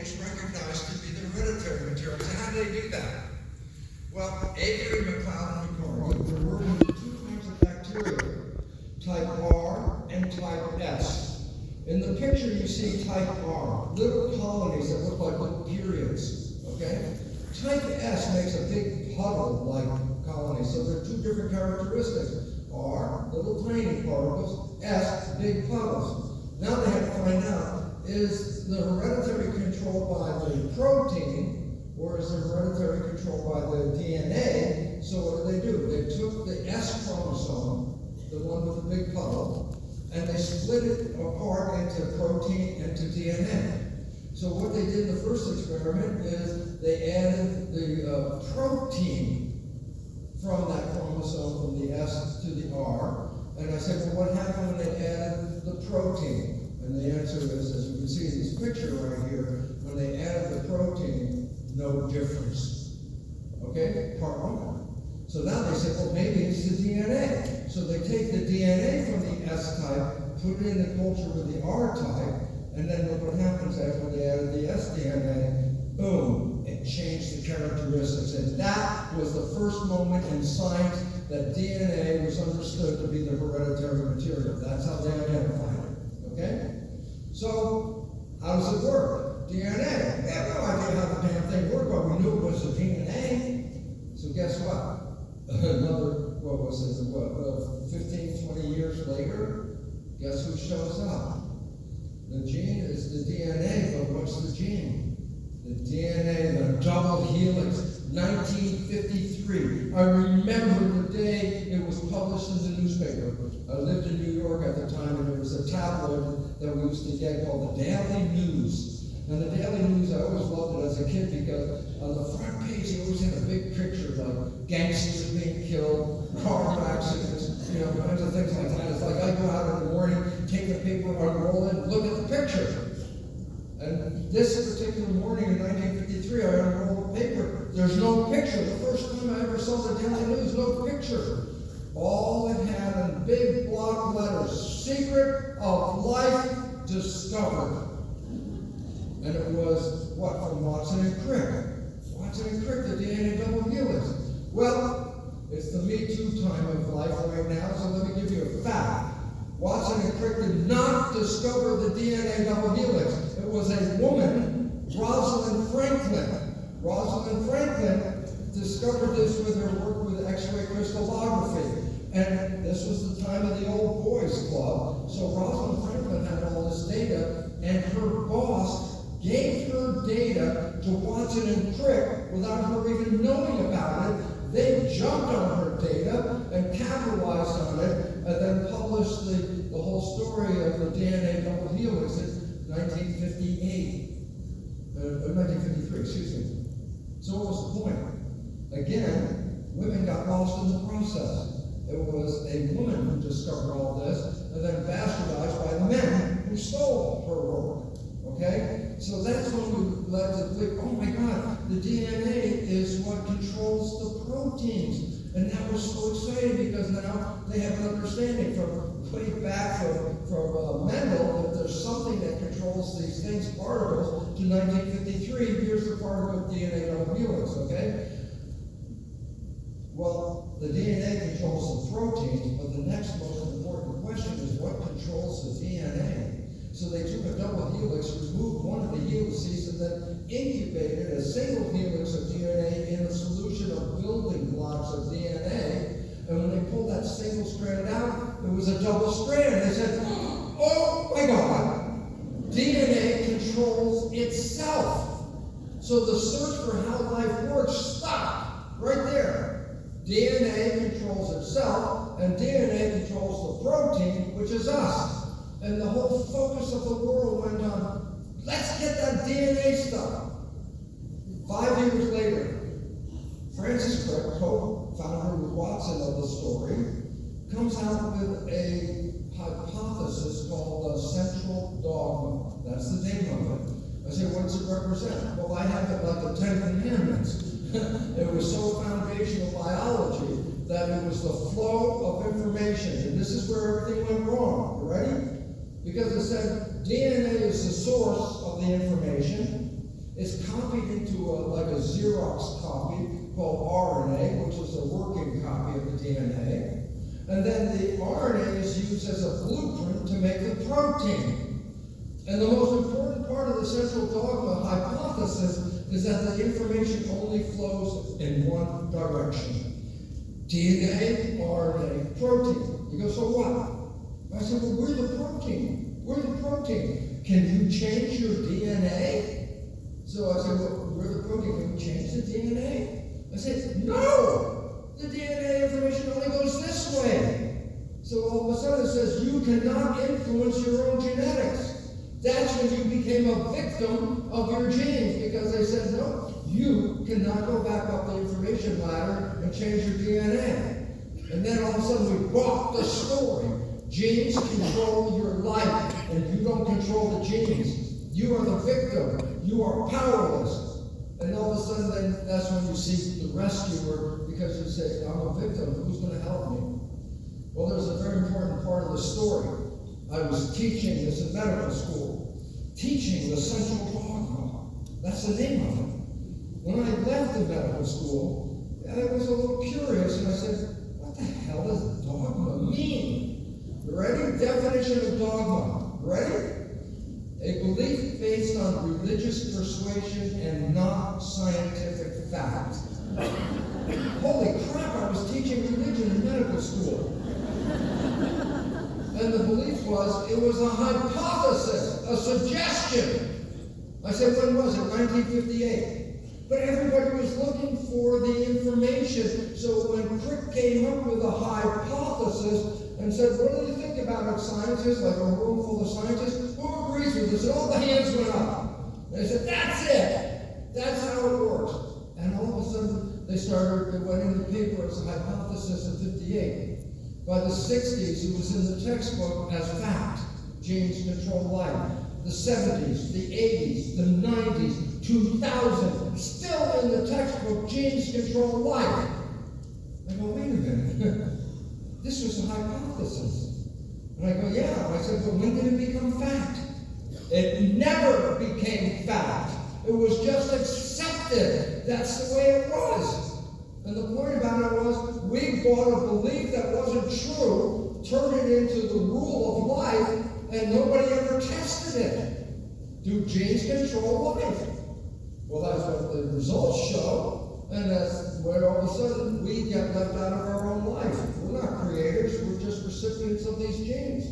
proteins recognized to be the hereditary material. So how do they do that? Well, Avery, McLeod, and McCormick were working with two kinds of bacteria, type R and type S. In the picture you see type R, little colonies that look like little periods, okay? Type S makes a big puddle-like colony, so there are two different characteristics. R, little tiny particles, S, big puddles. Now they have to find out, is the hereditary controlled by the protein, or is the hereditary controlled by the DNA? So what do? They took the S chromosome, the one with the big puddle, and they split it apart into protein and to DNA. So what they did in the first experiment is they added the protein from that chromosome, from the S to the R. And I said, well, what happened when they added the protein? And the answer is, as you can see in this picture right here, when they added the protein, no difference. Okay, part one. So now they said, well, maybe it's the DNA. So they take the DNA from the S type, put it in the culture with the R type, and then look what happens after they added the S DNA. Boom, it changed the characteristics. And that was the first moment in science that DNA was understood to be the hereditary material. That's how they identified it, okay? So, how does it work? DNA. We have no idea how the damn thing worked, but we knew it was the DNA. So guess what? Another, 15, 20 years later, guess who shows up? The gene is the DNA, but what's the gene? The DNA, the double helix, 1953. I remember the day it was published in the newspaper. I lived in New York at the time, and there was a tabloid that we used to get called the Daily News. And the Daily News, I always loved it as a kid because on the front page, you always had a big picture like gangsters being killed, car accidents, kinds of things like that. It's like I go out in the morning, take the paper, unroll it, look at the picture. And this particular morning in 1953, I unrolled the paper. There's no picture. The first time I ever saw the Daily News, no picture. All it had in big block letters, secret of life discovered. And it was, what, from Watson and Crick. Watson and Crick, the DNA double helix. Well, it's the Me Too time of life right now, so let me give you a fact. Watson and Crick did not discover the DNA double helix. It was a woman, Rosalind Franklin. Rosalind Franklin discovered this with her work with X-ray crystallography. And this was the time of the old boys club. So Rosalind Franklin had all this data, and her boss gave her data to Watson and Crick without her even knowing about it. They jumped on her data and capitalized on it, and then published the whole story of the DNA double helix in 1953, excuse me. So what was the point? Again, women got lost in the process. It was a woman who discovered all this, and then bastardized by men who stole her work. Okay? So that's when we led to think, oh my God, the DNA is what controls the proteins. And that was so exciting because now they have an understanding from way back from Mendel that there's something that controls these things, particles, to 1953. Here's the particle DNA double helix, okay? Well, the DNA controls the proteins, but the next most important question is what controls the DNA? So they took a double helix, removed one of the helices, and then incubated a single helix of DNA in a solution of building blocks of DNA. And when they pulled that single strand out, it was a double strand. They said, oh my God, DNA controls itself. So the search for how life works stopped right there. DNA controls itself, and DNA controls the protein, which is us. And the whole focus of the world went on, let's get that DNA stuff. 5 years later, Francis Crick, co-founder with Watson of the story, comes out with a hypothesis called the central dogma. That's the name of it. I say, what does it represent? Well, I have it like the 10 Commandments. It was so foundational biology that it was the flow of information. And this is where everything went wrong. You ready? Because it said DNA is the source of the information, It's copied into like a Xerox copy called RNA, which is a working copy of the DNA. And then the RNA is used as a blueprint to make the protein. And the most important part of the central dogma hypothesis is that the information only flows in one direction. DNA, RNA, protein. You go, so what? I said, well, we're the protein. We're the protein. Can you change your DNA? So I said, well, we're the protein. Can we change the DNA? I said, no! The DNA information only goes this way. So all of a sudden it says, you cannot influence your own genetics. That's when you became a victim of your genes, because they said, no, you cannot go back up the information ladder and change your DNA. And then all of a sudden we bought the story. Genes control your life, and you don't control the genes. You are the victim. You are powerless. And all of a sudden, then that's when you seek the rescuer, because you say, I'm a victim. Who's going to help me? Well, there's a very important part of the story. I was teaching this in medical school, teaching the central dogma. That's the name of it. When I left the medical school, I was a little curious, and I said, what the hell does dogma mean? Ready? Definition of dogma. Ready? A belief based on religious persuasion and not scientific fact. Holy crap, I was teaching religion in medical school. And the belief was, it was a hypothesis, a suggestion. I said, when was it? 1958. But everybody was looking for the information. So when Crick came up with a hypothesis and said, what do you think about it, scientists? Like a room full of scientists. Who agrees with this? And all the hands went up. And they said, that's it. That's how it works. And all of a sudden, they went in the paper as a hypothesis in 58. By the 60s, it was in the textbook as fact. Genes control life. The 70s, the 80s, the 90s, 2000, still in the textbook, genes control life. I go, wait a minute. This was a hypothesis. And I go, yeah. I said, but when did it become fact? It never became fact. It was just accepted. That's the way it was. And the point about it was, we bought a belief that wasn't true, turned it into the rule of life, and nobody ever tested it. Do genes control life? Well, that's what the results show, and that's where all of a sudden we get left out of our own life. We're not creators, we're just recipients of these genes.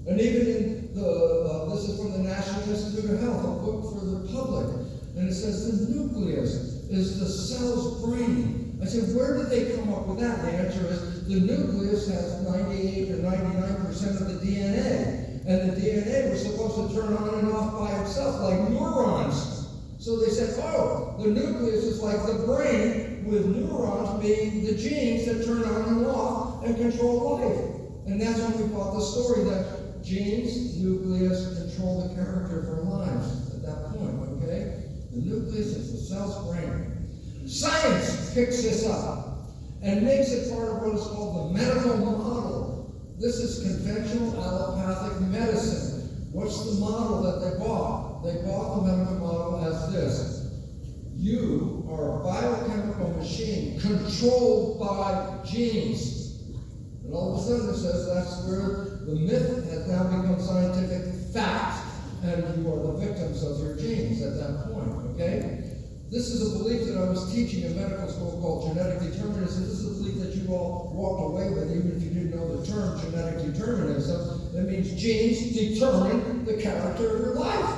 And even in this is from the National Institute of Health, a book for the public, and it says the nucleus is the cell's brain. I said, where did they come up with that? The answer is the nucleus has 98 or 99% of the DNA. And the DNA was supposed to turn on and off by itself, like neurons. So they said, oh, the nucleus is like the brain, with neurons being the genes that turn on and off and control life. And that's when we bought the story that genes, nucleus, control the character of our lives at that point, okay? The nucleus is the cell's brain. Science picks this up and makes it part of what is called the medical model. This is conventional allopathic medicine. What's the model that they bought? They bought the medical model as this. You are a biochemical machine controlled by genes. And all of a sudden it says that's where the myth has now become scientific fact, and you are the victims of your genes at that point, okay? This is a belief that I was teaching in medical school called genetic determinism. This is a belief that you all walked away with, even if you didn't know the term genetic determinism. It means genes determine the character of your life.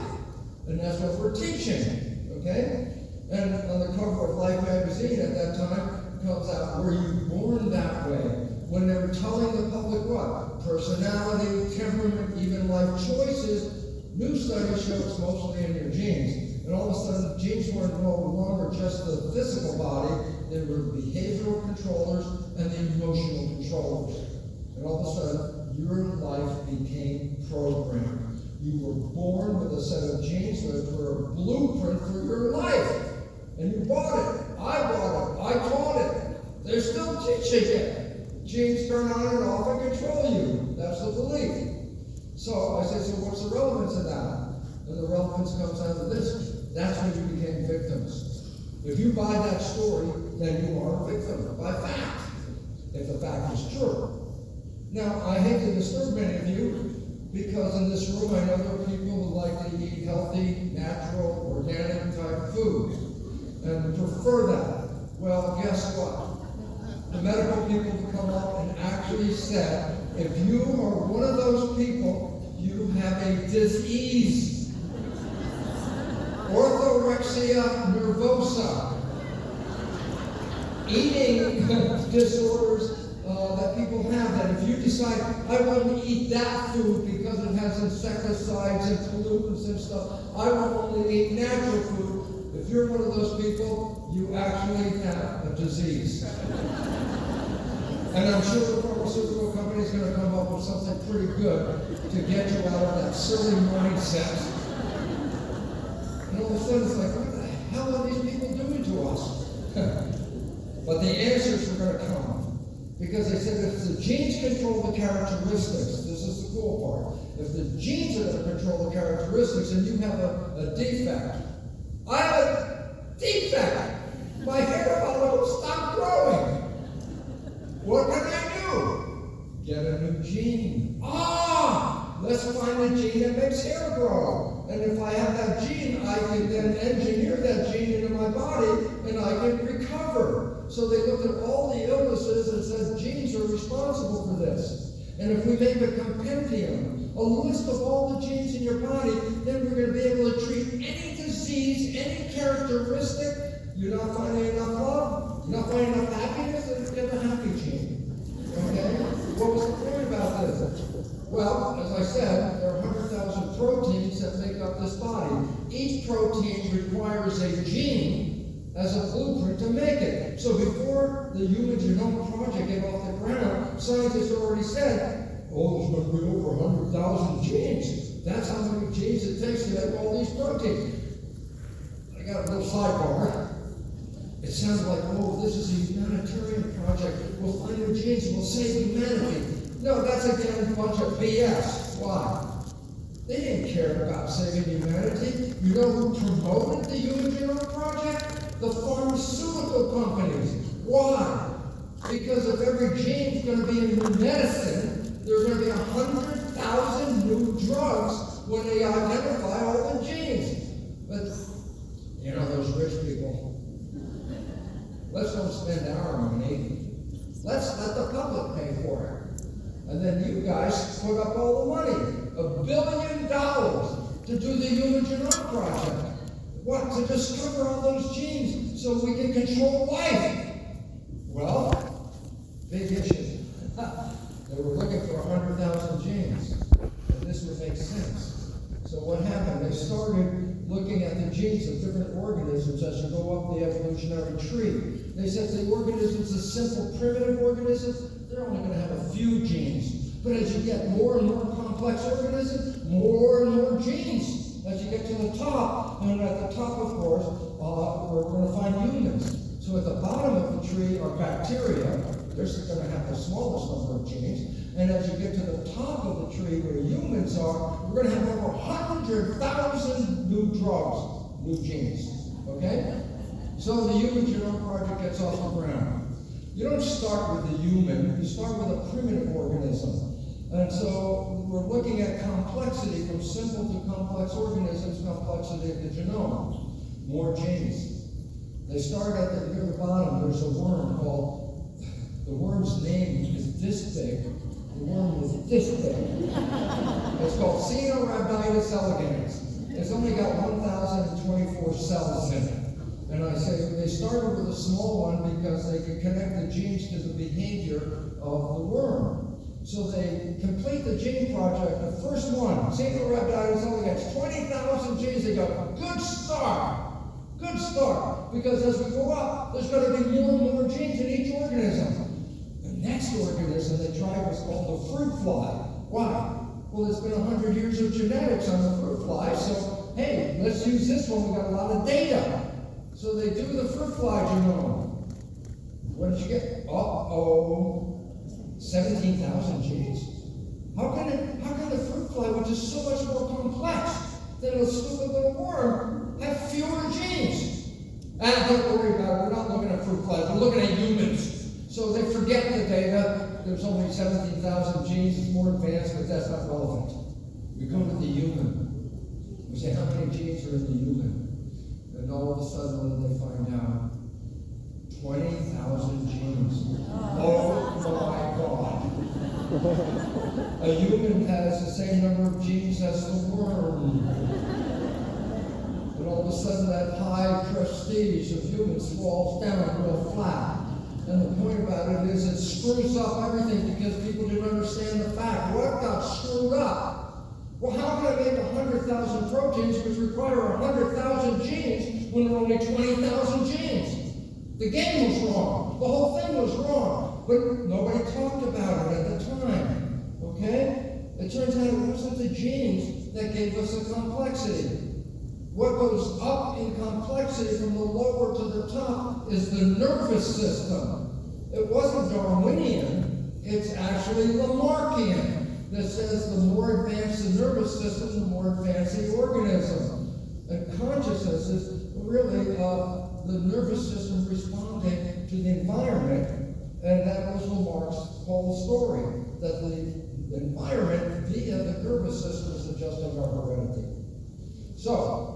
And that's what we're teaching, okay? And on the cover of Life magazine at that time comes out, were you born that way? When they were telling the public what? Personality, temperament, even life choices, new studies show it's mostly in your genes. And all of a sudden, genes were no longer just the physical body, they were behavioral controllers and the emotional controllers. And all of a sudden, your life became programmed. You were born with a set of genes that were a blueprint for your life. And you bought it. I bought it. I taught it. They're still teaching it. Genes turn on and off and control you. That's the belief. So I say, so what's the relevance of that? And the relevance comes down to this. That's when you became victims. If you buy that story, then you are a victim by fact, if the fact is true. Now, I hate to disturb many of you, because in this room I know there are people who like to eat healthy, natural, organic type food, and prefer that. Well, guess what? The medical people have come up and actually said, if you are one of those people, you have a disease. Orthorexia nervosa. Eating disorders that people have, that if you decide, I want to eat that food because it has insecticides and pollutants and stuff, I will only eat natural food. If you're one of those people, you actually have a disease. And I'm sure the pharmaceutical company is going to come up with something pretty good to get you out of that silly mindset. And all of a sudden it's like, what the hell are these people doing to us? But the answers are going to come. Because they said if the genes control the characteristics, this is the cool part. If the genes are going to control the characteristics and you have a defect, I have a defect. My hair follicles stop growing. What can I do? Get a new gene. Let's find a gene that makes hair grow. And if I have that gene, I can then engineer that gene into my body and I can recover. So they looked at all the illnesses and said genes are responsible for this. And if we make a compendium, a list of all the genes in your body, then we're going to be able to treat any disease, any characteristic. You're not finding enough love, you're not finding enough happiness, then get a happy gene. Okay? What was the point about this? Well, as I said, there are 100,000 proteins that make up this body. Each protein requires a gene as a blueprint to make it. So before the Human Genome Project came off the ground, scientists already said, oh, there's going to be over 100,000 genes. That's how many genes it takes to make all these proteins. I got a little sidebar. It sounds like, oh, this is a humanitarian project. We'll find new genes and we'll save humanity. No, that's again a bunch of BS. Why? They didn't care about saving humanity. You know who promoted the Human Genome Project? The pharmaceutical companies. Why? Because if every gene is going to be a new medicine, there's going to be 100,000 new drugs when they identify all the genes. But, you know, those rich people, let's don't spend our money. Let's let the public pay for it. And then you guys put up all the money, $1 billion to do the Human Genome Project. What? To discover all those genes so we can control life. Well, big issue. They were looking for 100,000 genes, and this would make sense. So what happened? They started looking at the genes of different organisms as you go up the evolutionary tree. They said the organisms, the simple primitive organisms, they're only going to have a few genes. But as you get more and more complex organisms, more and more genes. As you get to the top, and at the top, of course, we're going to find humans. So at the bottom of the tree are bacteria. They're going to have the smallest number of genes. And as you get to the top of the tree where humans are, we're going to have over 100,000 new drugs, new genes. Okay? So the Human Genome Project gets off the ground. You don't start with the human, you start with a primitive organism. And so we're looking at complexity from simple to complex organisms, complexity of the genome. More genes. They start at the near the bottom, there's a worm called, the worm's name is this big. The worm is this big. It's called Caenorhabditis elegans. It's only got 1,024 cells in it. And I say they started with a small one because they could connect the genes to the behavior of the worm. So they complete the gene project. The first one, Caenorhabditis elegans, 20,000 genes. They go, good start. Good start. Because as we go up, there's going to be more and more genes in each organism. The next organism they tried was called the fruit fly. Why? Well, it's been 100 years of genetics on the fruit fly, so hey, let's use this one. We got a lot of data. So they do the fruit fly genome. What did you get? 17,000 genes. How can the fruit fly, which is so much more complex than a stupid little worm, have fewer So they forget the data. There's only 17,000 genes. It's more advanced, but that's not relevant. We go to the human. We say, how many genes are in the human? And all of a sudden, they find out 20,000 genes. Oh my God. A human has the same number of genes as the worm. And all of a sudden, that high prestige of humans falls down real flat. And the point about it is it screws up everything because people didn't understand the fact. What got screwed up? Well, how can I make 100,000 proteins which require 100,000 genes when there are only 20,000 genes? The game was wrong. The whole thing was wrong. But nobody talked about it at the time. Okay? It turns out it wasn't the genes that gave us the complexity. What goes up in complexity from the lower to the top is the nervous system. It wasn't Darwinian, it's actually Lamarckian that says the more advanced the nervous system, the more advanced the organism. And consciousness is really the nervous system responding to the environment, and that was Lamarck's whole story, that the environment via the nervous system is adjusting our heredity. So,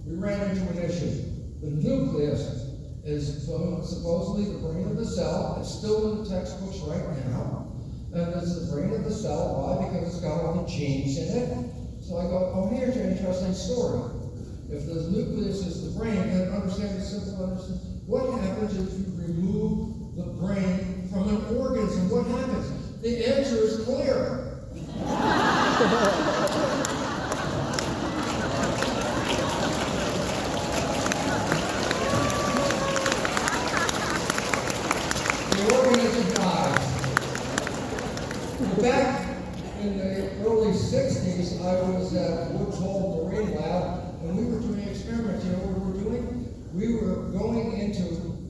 we ran into an issue. The nucleus is supposedly the brain of the cell. It's still in the textbooks right now. And it's the brain of the cell. Why? Because it's got all the genes in it. So I go, oh, here's an interesting story. If the nucleus is the brain, then understand the simple understand. What happens if you remove the brain from an organism? What happens? The answer is clear. Back in the early 60s, I was at Woods Hole Marine Lab, and we were doing experiments. You know what we were doing? We were going into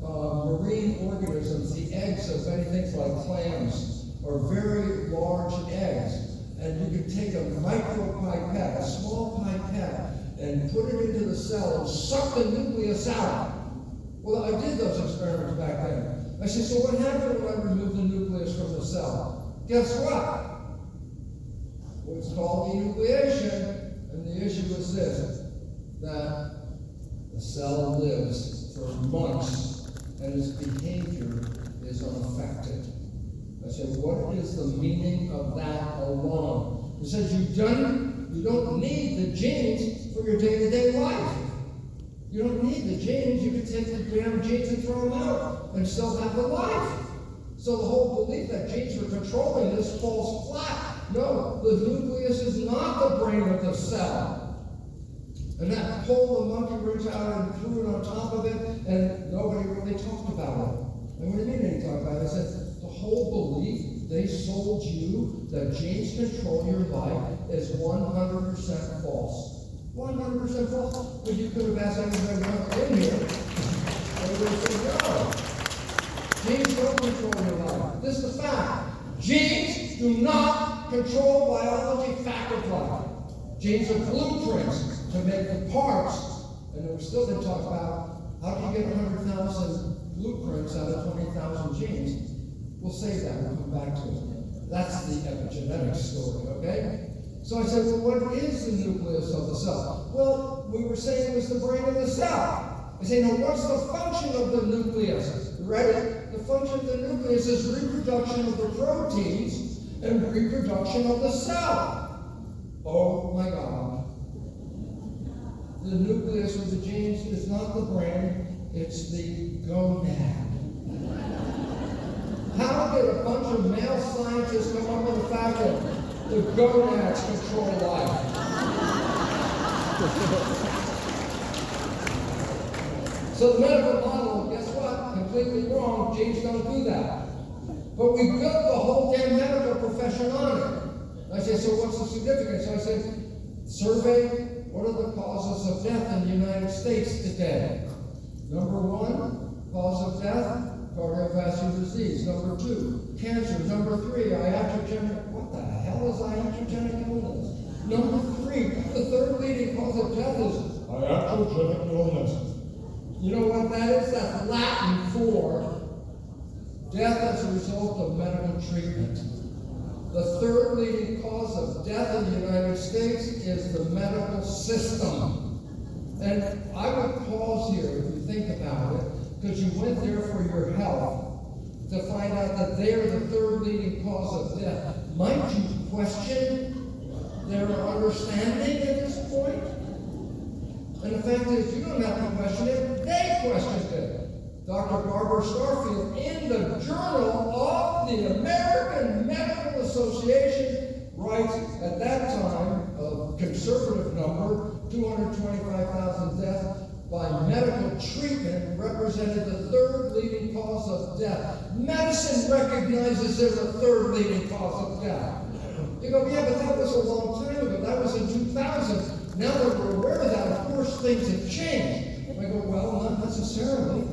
marine organisms, the eggs of many things like clams, or very large eggs. And you could take a micropipette, a small pipette, and put it into the cell and suck the nucleus out. Well, I did those experiments back then. I said, so what happened when I removed the nucleus from the cell? Guess what? Well, it's called enucleation, and the issue is this, that the cell lives for months, and its behavior is unaffected. I said, what is the meaning of that alone? It says you don't need the genes for your day-to-day life. You don't need the genes. You can take the damn genes and throw them out and still have the life. So the whole belief that genes are controlling this falls flat. No, the nucleus is not the brain of the cell. And that pulled the monkey wrench out and threw it on top of it, and nobody really talked about it. And what do you mean they talked about it? I said, the whole belief they sold you that genes control your life is 100% false. 100% false. But you could have asked anybody in here. They would have said, no. Genes don't control your life. This is the fact. Genes do not control biology fact of life. Genes are blueprints to make the parts. And we still didn't talk about how do you get 100,000 blueprints out of 20,000 genes. We'll save that. We'll come back to it. That's the epigenetics story, okay? So I said, well, what is the nucleus of the cell? Well, we were saying it was the brain of the cell. I say, now what's the function of the nucleus? Ready? The function of the nucleus is reproduction of the proteins and reproduction of the cell. Oh my God. The nucleus of the genes is not the brain, it's the gonad. How did a bunch of male scientists come up with the fact that the gonads control life? So the medical model, guess what? Completely wrong. Genes don't do that. But we built the whole damn medical profession on it. I said, so what's the significance? So I said, survey, what are the causes of death in the United States today? Number one, cause of death, cardiovascular disease. Number two, cancer. Number three, iatrogenic. What the hell is iatrogenic illness? Number three, the third leading cause of death is iatrogenic illness. You know what that is? That's Latin for death as a result of medical treatment. The third leading cause of death in the United States is the medical system. And I would pause here if you think about it, because you went there for your health, to find out that they are the third leading cause of death. Might you question their understanding at this point? And the fact is, you don't have to question it, they questioned it. Dr. Barbara Starfield, in the Journal of the American Medical Association, writes, at that time, a conservative number, 225,000 deaths by medical treatment represented the third leading cause of death. Medicine recognizes there's a third leading cause of death. You go, yeah, but that was a long time ago. That was in 2000. Now that we're aware of that, of course, things have changed. I go, well, not necessarily.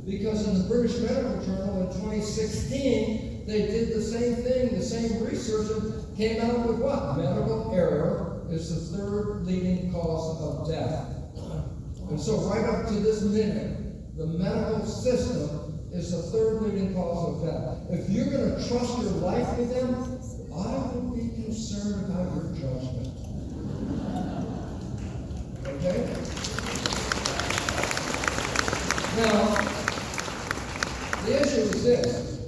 Because in the British Medical Journal in 2016, they did the same thing, the same research, and came out with what? Medical error is the third leading cause of death. And so right up to this minute, the medical system is the third leading cause of death. If you're going to trust your life with them, I would be concerned about your judgment. Okay? Now, the issue is this.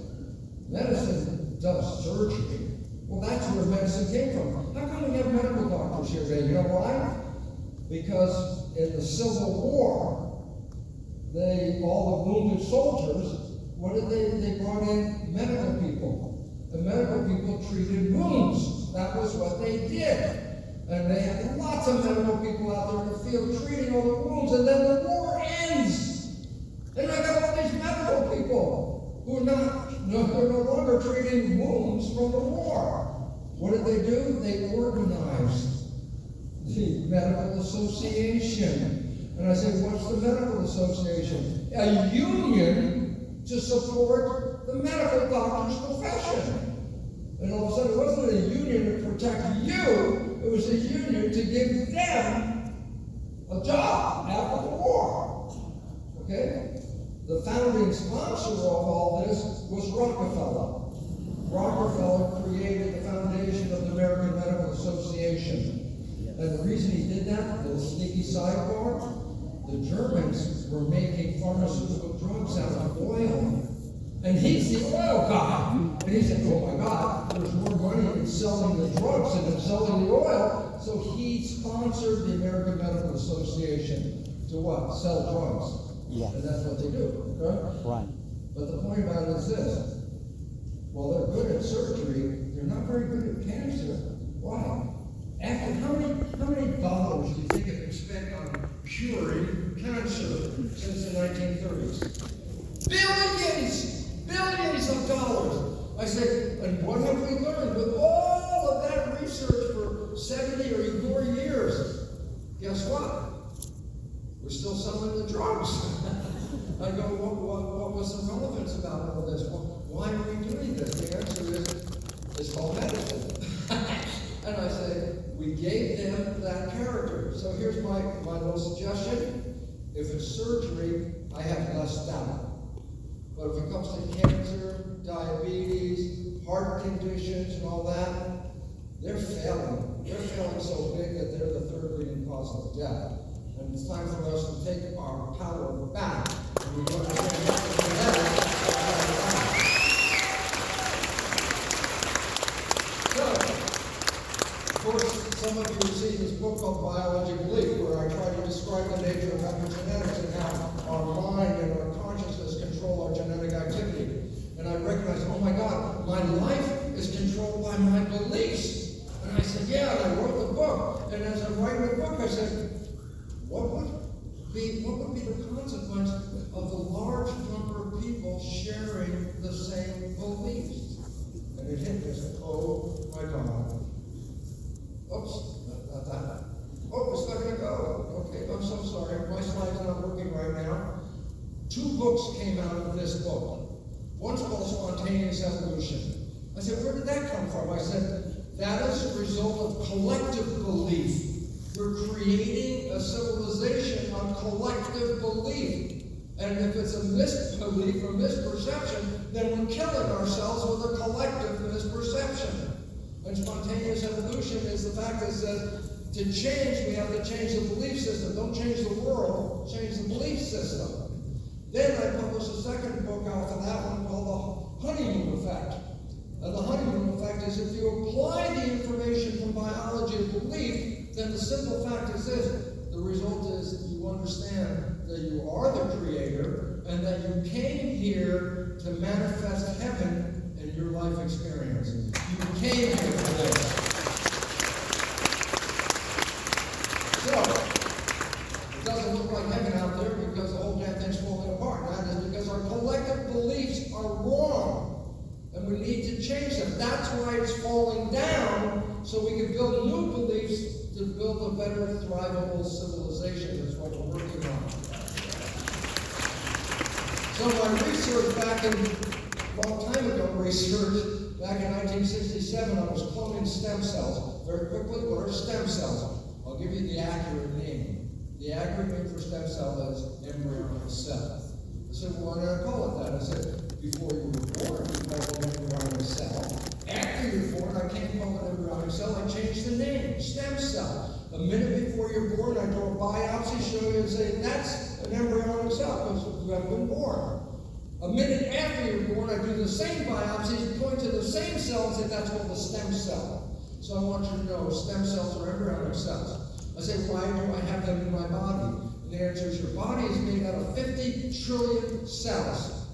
Medicine does surgery. Well, that's where medicine came from. How come we have medical doctors here today? You know why? Because in the Civil War, all the wounded soldiers, what did they brought in medical people. The medical people treated wounds. That was what they did. And they had lots of medical people out there in the field treating all the wounds. And then the war ends. And I got all these medical people who are no longer treating wounds from the war. What did they do? They organized the Medical Association. And I say, what's the Medical Association? A union to support the medical doctor's profession. And all of a sudden, it wasn't a union to protect you, it was a union to give them a job after the war. Okay? The founding sponsor of all this was Rockefeller. Rockefeller created the foundation of the American Medical Association. And the reason he did that, little sneaky sidebar, the Germans were making pharmaceutical drugs out of oil. And he's the oil guy. And he said, oh my God, there's more money in selling the drugs than in selling the oil. So he sponsored the American Medical Association to what? Sell drugs. Yeah. And that's what they do, okay? Right. But the point about it is this. While they're good at surgery, they're not very good at cancer. Why? After how many dollars do you think have been spent on curing cancer since the 1930s? Billions of dollars. I said, and what have we learned with all of that research for 70 or more years? Guess what? We're still selling the drugs. I go, what was the relevance about all this? Well, why are we doing this? The answer is, it's called medicine. And I say, we gave them that character. So here's my little suggestion. If it's surgery, I have less doubt. But if it comes to cancer, diabetes, heart conditions, and all that, they're failing. They're failing so big that they're the third leading cause of death. And it's time for us to take our power back. And we understand that. So, of course, some of you have seen this book called Biology Belief, where I try to describe the nature of epigenetics and how our mind and our consciousness control our genetic activity. And I recognize, oh my God, my life is controlled by my beliefs. And I said, yeah, and I wrote the book. And as I'm writing the book, I said, what would be the consequence of the large number of people sharing the same beliefs? And it hit me. I said, oh my God. Oops, not that. Oh, it's not going to go. Okay, I'm so sorry. My slide's not working right now. 2 books came out of this book. One's called Spontaneous Evolution. I said, where did that come from? I said, that is a result of collective belief. We're creating a civilization on collective belief. And if it's a misbelief or misperception, then we're killing ourselves with a collective misperception. And spontaneous evolution is the fact that says, to change, we have to change the belief system. Don't change the world, change the belief system. Then I published a second book out of that one called The Honeymoon Effect. And the honeymoon effect is if you apply the information from biology and belief, then the simple fact is this. The result is you understand that you are the creator and that you came here to manifest heaven in your life experience. You came here for this. So, it doesn't look like heaven out there because the whole damn thing's falling apart. That is because our collective beliefs are wrong. And we need to change them. That's why it's falling down, so we can build new beliefs to build a better, thrivable civilization. That's what we're working on. So my research back in, a long time ago, back in 1967, I was cloning stem cells. Very quickly, what are stem cells? I'll give you the accurate name. The accurate name for stem cell is embryonic cell. I said, well, why did I call it that? I said, before you were born, you called it an embryonic cell. After you're born, I can't call it embryonic cell. I changed the name, stem cell. A minute before you're born, I do a biopsy, show you, and say, that's an embryonic cell, because you haven't been born. A minute after you're born, I do the same biopsy, point to the same cell, and say, that's called a stem cell. So I want you to know, stem cells are embryonic cells. I say, why do I have them in my body? And the answer is, your body is made out of 50 trillion cells.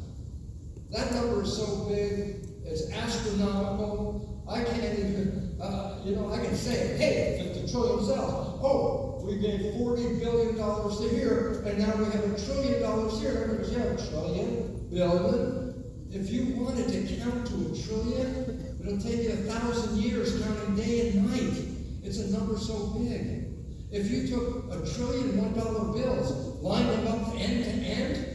That number is so big, it's astronomical. I can't even, I can say, hey, 50 trillion cells. Oh, we gave $40 billion to here, and now we have $1 trillion here. Everybody's, yeah, $1 trillion, billion. If you wanted to count to $1 trillion, it'll take you 1,000 years counting day and night. It's a number so big. If you took $1 trillion $1 bills, lined them up end to end,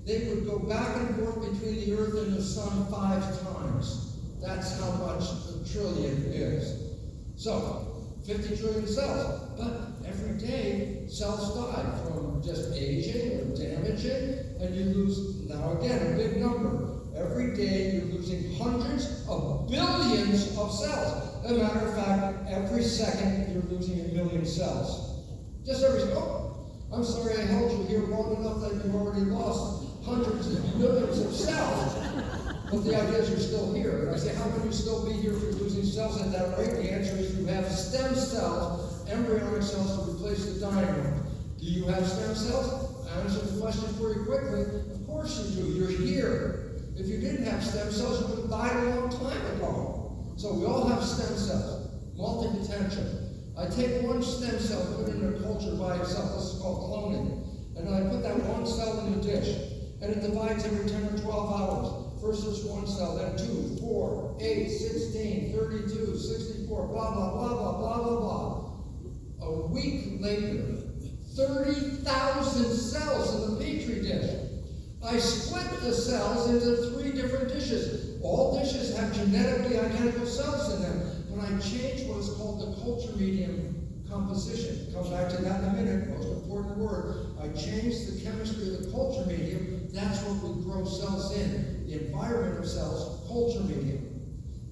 they would go back and forth between the earth and the sun 5 times. That's how much a trillion is. So, 50 trillion cells. But every day, cells die from just aging or damaging, and you lose, now again, a big number. Every day, you're losing hundreds of billions of cells. As a matter of fact, every second, you're losing 1 million cells. Just every second. Oh, I'm sorry I held you here long enough that you've already lost hundreds of millions of cells. But the idea is you're still here. And I say, how can you still be here if you're losing cells at that rate? The answer is you have stem cells, embryonic cells to replace the dying one. Do you have stem cells? I answer the question for you quickly. Of course you do. You're here. If you didn't have stem cells, you would have died a long time ago. So we all have stem cells, multi-potential. I take one stem cell, put it in a culture by itself. This is called cloning. And I put that one cell in a dish. And it divides every 10 or 12 hours. First it's one cell, then 2, 4, 8, 16, 32, 64, blah, blah, blah, blah, blah, blah, blah. A week later, 30,000 cells in the petri dish. I split the cells into 3 different dishes. All dishes have genetically identical cells in them, but I changed what is called the culture medium composition. Come back to that in a minute, most important word. I changed the chemistry of the culture medium. That's what we grow cells in. The environment of cells, culture medium.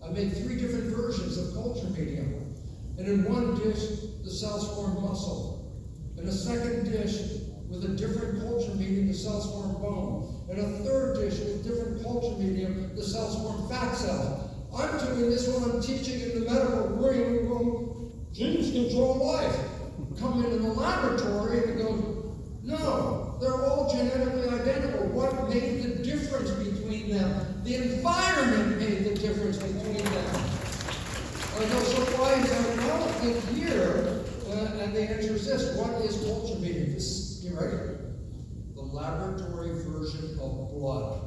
I made 3 different versions of culture medium. And in one dish, the cells formed muscle. In a second dish, with a different culture medium, the cells formed bone. In a third dish, with different culture medium, the cells formed fat cells. I'm doing this when I'm teaching in the medical room. Genes control life. Come into the laboratory and go, no, they're all genetically identical. What made the difference between them? The environment made the difference between them. I go, so why is there an elephant here? And the answer is this. What is culture medium? This, you ready? The laboratory version of blood.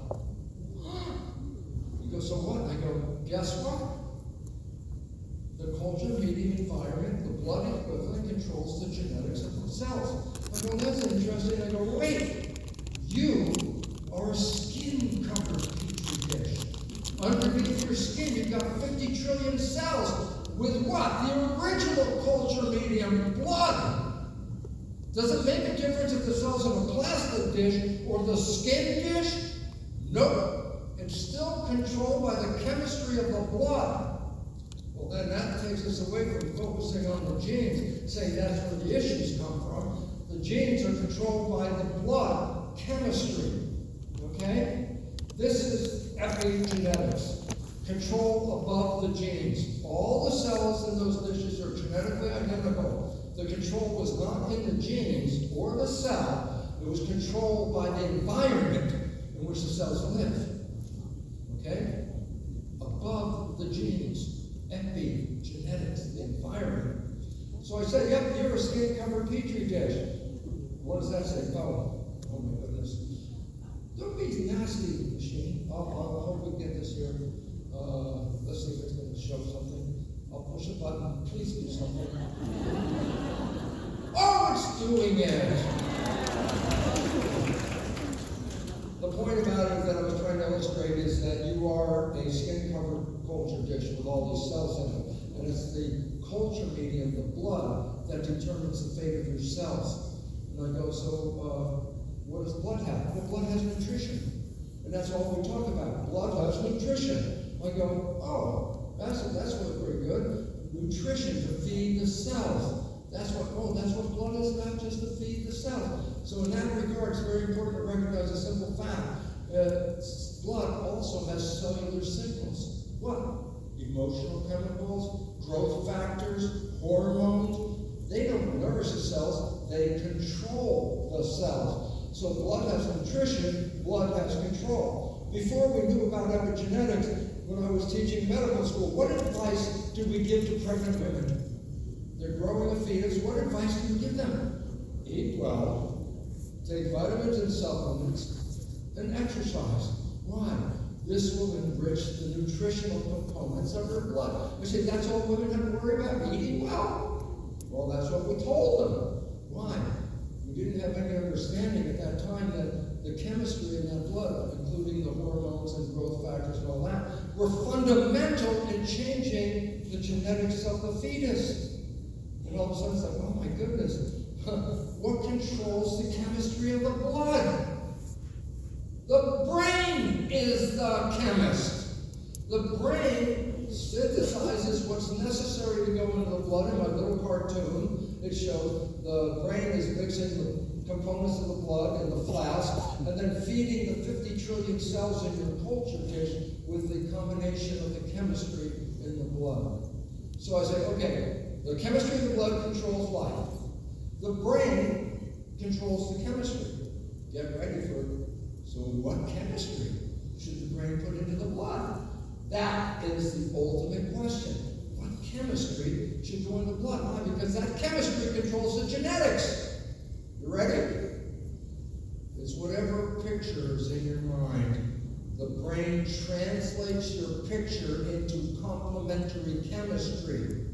You go, so what? I go, guess what? The culture medium environment, the blood equivalent, controls the genetics of the cells. I go, that's interesting. I go, wait, you are a skin-covered petri dish. Underneath your skin, you've got 50 trillion cells. With what? The original culture medium, blood. Does it make a difference if the cells in a plastic dish or the skin dish? Nope. It's still controlled by the chemistry of the blood. Well, then that takes us away from focusing on the genes, saying that's where the issues come from. The genes are controlled by the blood chemistry. Okay? This is epigenetics. Control above the genes. All the cells in those dishes are genetically identical. The control was not in the genes or the cell. It was controlled by the environment in which the cells live. Okay? Above the genes. Epigenetics, the environment. So I said, yep, you're a skin-covered petri dish. What does that say? Oh my goodness. Don't be nasty, machine. I hope we get this here. Let's see if it's going to show something. I'll push a button. Please do something. Oh, it's doing it. The point about it that I was trying to illustrate is that you are a skin-covered culture dish with all these cells in it. And it's the culture medium, the blood, that determines the fate of your cells. And I go, so what does blood have? Well, blood has nutrition. And that's all we talk about. Blood has nutrition. I go, oh, that's really pretty good. Nutrition to feed the cells. That's what blood is, not just to feed the cells. So in that regard, it's very important to recognize a simple fact. Blood also has cellular signals. What? Emotional chemicals, growth factors, hormones. They don't nourish the cells, they control the cells. So blood has nutrition, blood has control. Before we knew about epigenetics, when I was teaching medical school, what advice do we give to pregnant women? They're growing a fetus. What advice do you give them? Eat well, take vitamins and supplements, and exercise. Why? This will enrich the nutritional components of her blood. I say, that's all women have to worry about, eating well. Well, that's what we told them. Why? We didn't have any understanding at that time that the chemistry in that blood, including the hormones and growth factors and all that, were fundamental in changing the genetics of the fetus. And all of a sudden it's like, oh my goodness, what controls the chemistry of the blood? The brain is the chemist. The brain synthesizes what's necessary to go into the blood. In my little cartoon, it shows the brain is mixing the components of the blood in the flask and then feeding the 50 trillion cells in your culture dish with the combination of the chemistry in the blood. So I say, okay, the chemistry of the blood controls life. The brain controls the chemistry. Get ready for it. So what chemistry should the brain put into the blood? That is the ultimate question. What chemistry should go in the blood? Why? Because that chemistry controls the genetics. You ready? It's whatever picture is in your mind. The brain translates your picture into complementary chemistry.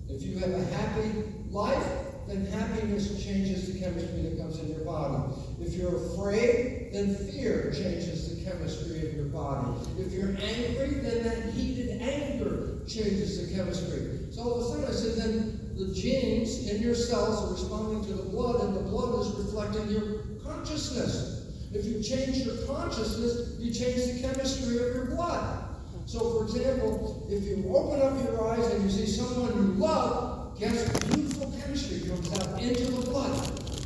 If you have a happy life, then happiness changes the chemistry that comes in your body. If you're afraid, then fear changes the chemistry of your body. If you're angry, then that heated anger changes the chemistry. So all of a sudden I said, then the genes in your cells are responding to the blood, and the blood is reflecting your consciousness. If you change your consciousness, you change the chemistry of your blood. So, for example, if you open up your eyes and you see someone you love, guess what beautiful chemistry comes out into the blood.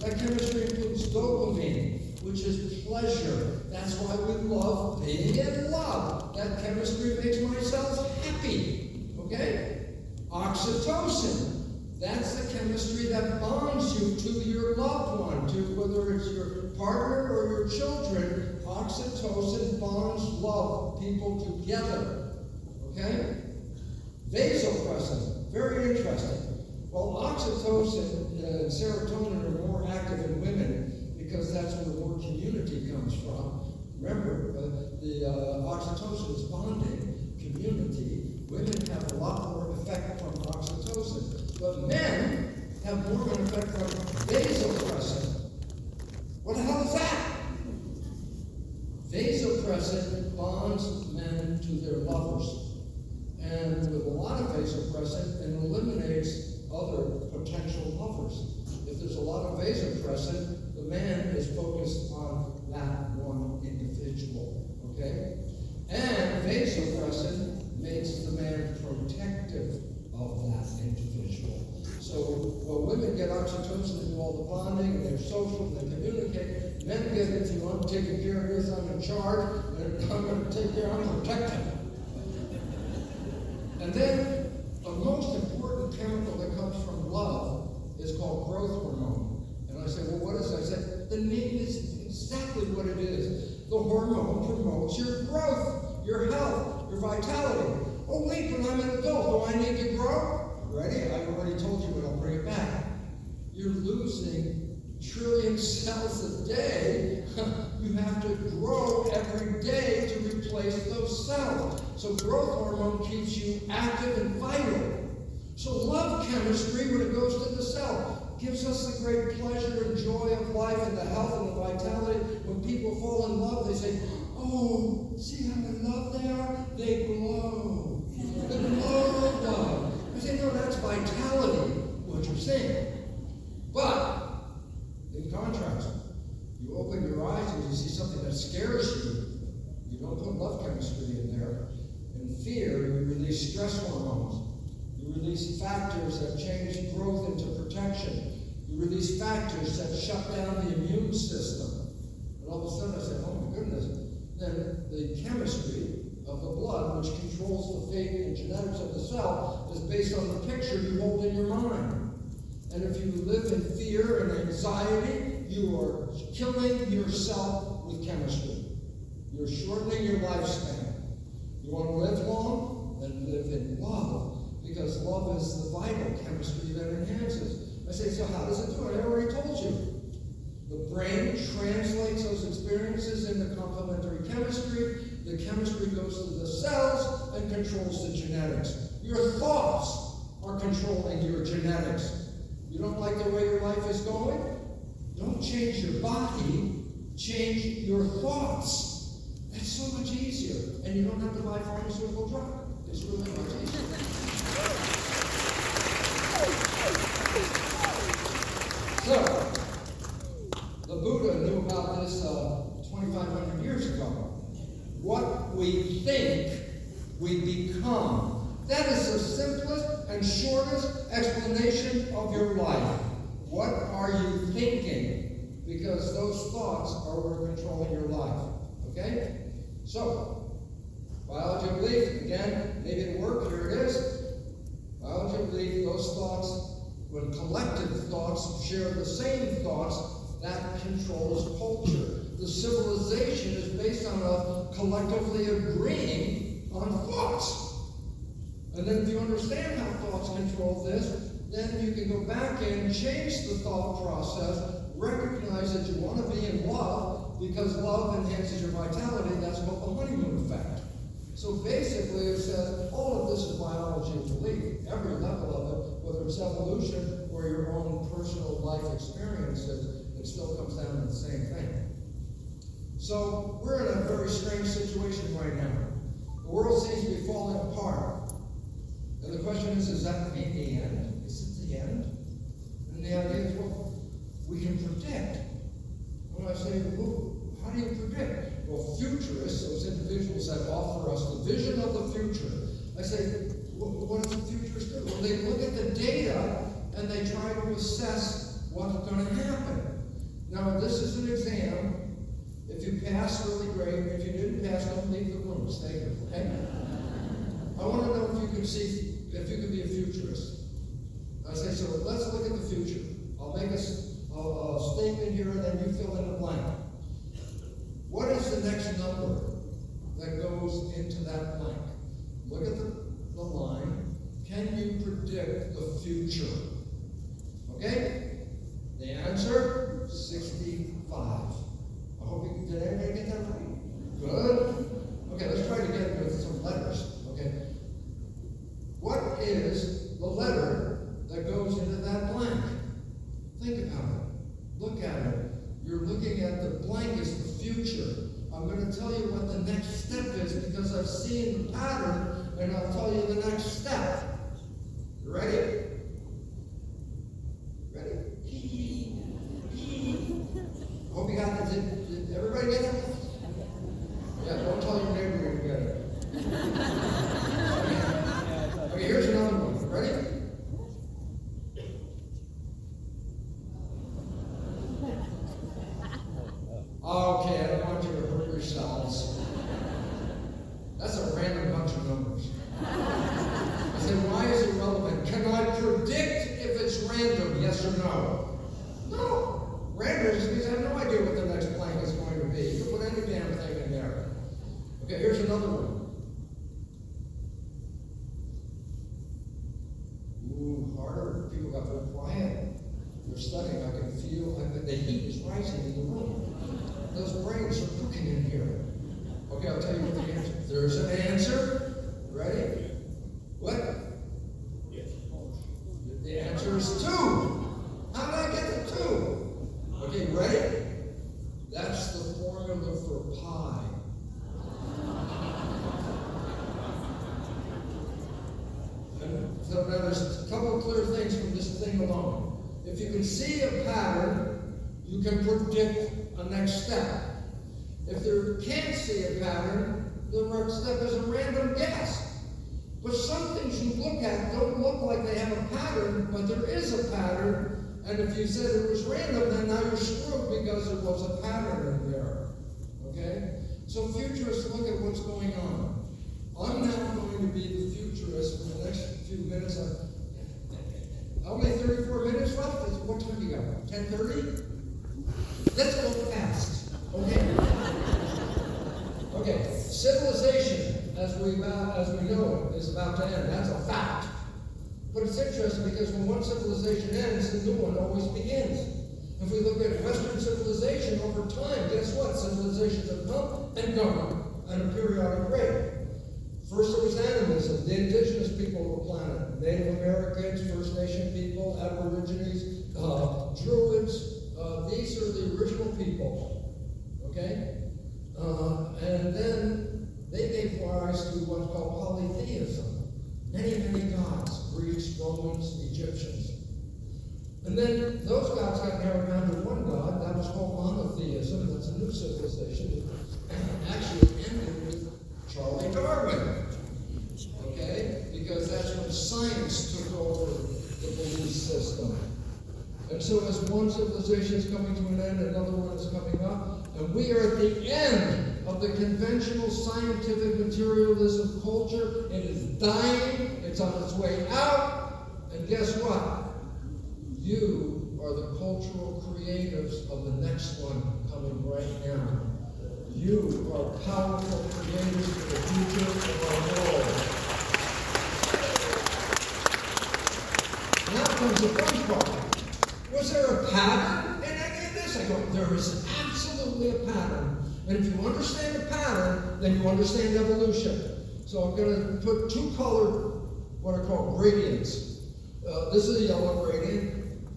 That chemistry includes dopamine, which is pleasure. That's why we love being in love. That chemistry makes my cells happy. Okay? Oxytocin. That's the chemistry that bonds you to your loved one, to whether it's your partner or your children. Oxytocin bonds love people together. Okay? Vasopressin, very interesting. Well, oxytocin and serotonin are more active in women because that's where the word community comes from. Remember, the oxytocin is bonding, community. Women have a lot more effect from oxytocin. But men have more of an effect from vasopressin. What the hell is that? Vasopressin bonds men to their lovers. And with a lot of vasopressin, it eliminates other potential lovers. If there's a lot of vasopressin, the man is focused on taking care of this, I'm in charge, and I'm going to take care, I'm going to protect him. And then the most important chemical that comes from love is called growth hormone. And I say, well, what is it? I said, the name is exactly what it is. The hormone promotes your growth, your health, your vitality. Oh, wait, but I'm an adult. Do I need to grow? Ready? I already told you, but I'll bring it back. You're losing trillion cells a day. You have to grow every day to replace those cells. So growth hormone keeps you active and vital. So love chemistry, when it goes to the cell, gives us the great pleasure and joy of life and the health and the vitality. When people fall in love, they say, oh, see how in love they are? They glow. The glow of love. I say, no, that's vitality, what you're saying. But, in contrast, you open your eyes and you see something that scares you. You don't put love chemistry in there. In fear, you release stress hormones. You release factors that change growth into protection. You release factors that shut down the immune system. And all of a sudden I say, oh my goodness. Then the chemistry of the blood, which controls the fate and genetics of the cell, is based on the picture you hold in your mind. And if you live in fear and anxiety, you are killing yourself with chemistry. You're shortening your lifespan. You want to live long? Then live in love, because love is the vital chemistry that enhances. I say, so how does it do it? I already told you. The brain translates those experiences into complementary chemistry. The chemistry goes to the cells and controls the genetics. Your thoughts are controlling your genetics. You don't like the way your life is going? Don't change your body, change your thoughts. That's so much easier. And you don't have to buy pharmaceutical drug. It's really much easier. So, the Buddha knew about this 2,500 years ago. What we think, we become. That is the simplest and shortest explanation of your life. What are you thinking? Because those thoughts are what are controlling your life. Okay? So, biology of belief, again, maybe it'll work, here it is. Biology of belief, those thoughts, when collective thoughts share the same thoughts, that controls culture. The civilization is based on us collectively agreeing on thoughts. And then if you understand how thoughts control this, then you can go back and change the thought process, recognize that you want to be in love, because love enhances your vitality. That's called the honeymoon effect. So basically it says all of this is biology of belief, every level of it, whether it's evolution or your own personal life experiences, it still comes down to the same thing. So we're in a very strange situation right now. The world seems to be falling apart. And the question is that the end? Is it the end? And the idea is, well, we can predict. When I say, well, how do you predict? Well, futurists, those individuals that offer us the vision of the future, I say, well, what does the futurists do? Well, they look at the data and they try to assess what's going to happen. Now, this is an exam. If you pass, really great. If you didn't pass, don't leave the room. Stay here, okay? I want to know if you can see, if you can be a futurist. I say, so let's look at the future. I'll make a statement here and then you fill in the blank. What is the next number that goes into that blank? Look at the line. Can you predict the future? Okay? The answer, 65. I hope you did everybody get that right? Good. Okay, let's try to get it with some letters. Okay. What is the letter that goes into that blank? Think about it. Look at it. You're looking at the blank as the future. I'm going to tell you what the next step is because I've seen the pattern and I'll tell you the next step. You ready? Ready? Hope you got it. Did everybody get it? Yeah, don't tell your neighbor you get it. Okay, here's another one. Ready? Okay, I don't want yourselves. That's a random bunch of numbers. I said, why is it relevant? Can I predict if it's random, yes or no? No. Random just means I have no idea what the next blank is going to be. You can put any damn thing in there. Okay, here's another one. Ooh, harder. People got very quiet. They're studying. I can feel the heat is rising in the room. Those brains are cooking in here. Okay, I'll tell you what the answer is. There's an answer. Ready? What? Yes. The answer is 2. How did I get to 2? Okay, ready? That's the formula for pi. So now there's a couple of clear things from this thing alone. If you can see a pattern, you can predict a next step. If you can't see a pattern, the next step is a random guess. But some things you look at don't look like they have a pattern, but there is a pattern. And if you said it was random, then now you're screwed because there was a pattern in there. Okay? So futurists look at what's going on. I'm now going to be the futurist for the next few minutes. How many 34 minutes left? What time do you got? 10:30? Let's go fast. Okay? Okay. Civilization, as we know it, is about to end. That's a fact. But it's interesting because when one civilization ends, the new one always begins. If we look at Western civilization over time, guess what? Civilizations have come and gone at a periodic rate. First, it was animism, the indigenous people of the planet, Native Americans, First Nation people, Aborigines, Druids. These are the original people, okay? And then they gave rise to what's called polytheism. Many, many gods, Greeks, Romans, Egyptians. And then those gods got narrowed down to one god, that was called monotheism. That's a new civilization. Actually ended with Charlie Darwin, okay? Because that's when science took over the belief system. And so as one civilization is coming to an end, another one is coming up, and we are at the end of the conventional scientific materialism culture. It is dying, it's on its way out, and guess what? You are the cultural creatives of the next one coming right now. You are powerful creators for the future of our world. Now comes the fun part. Was there a pattern in any of this? I go, there is absolutely a pattern. And if you understand the pattern, then you understand evolution. So I'm going to put 2 colored, what are called gradients. This is a yellow gradient,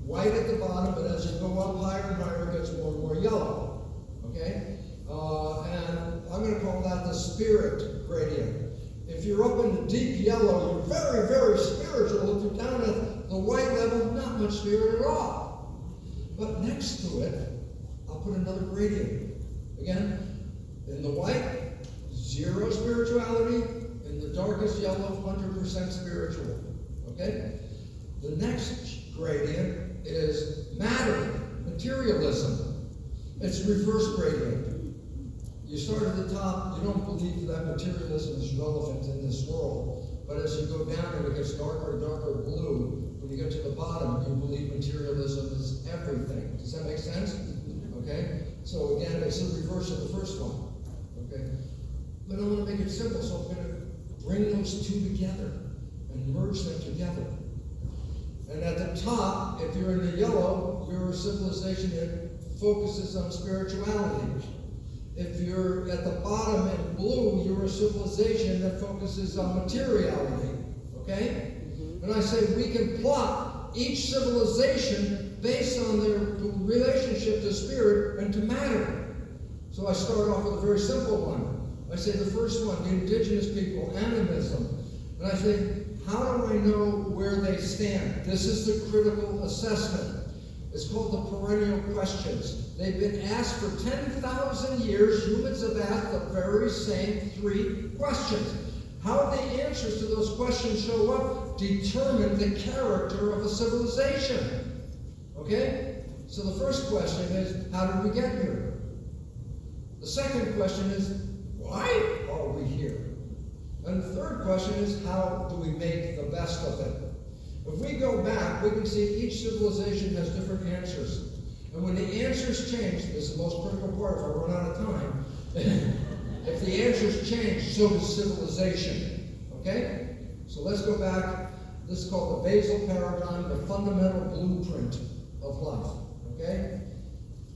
white at the bottom, but as you go up higher and higher, it gets more and more yellow. Okay? And I'm going to call that the spirit gradient. If you're up in the deep yellow, you're very, very spiritual. If you're down at the white level, not much spirit at all. But next to it, I'll put another gradient. Again, in the white, 0 spirituality. In the darkest yellow, 100% spiritual. Okay? The next gradient is matter, materialism. It's reverse gradient. You start at the top, you don't believe that materialism is relevant in this world. But as you go down and it gets darker and darker blue, when you get to the bottom, you believe materialism is everything. Does that make sense? Okay? So again, it's the reverse of the first one. Okay? But I want to make it simple, so I'm going to bring those 2 together and merge them together. And at the top, if you're in the yellow, you're a civilization that focuses on spirituality. If you're at the bottom in blue, you're a civilization that focuses on materiality. Okay? And I say we can plot each civilization based on their relationship to spirit and to matter. So I start off with a very simple one. I say the first one, the indigenous people, animism. And I say, how do I know where they stand? This is the critical assessment. It's called the perennial questions. They've been asked for 10,000 years. Humans have asked the very same 3 questions. How the answers to those questions show up determine the character of a civilization. Okay? So the first question is, how did we get here? The second question is, why are we here? And the third question is, how do we make the best of it? If we go back, we can see each civilization has different answers. And when the answers change, this is the most critical part if I run out of time, if the answers change, so does civilization. Okay? So let's go back. This is called the basal paradigm, the fundamental blueprint of life. Okay?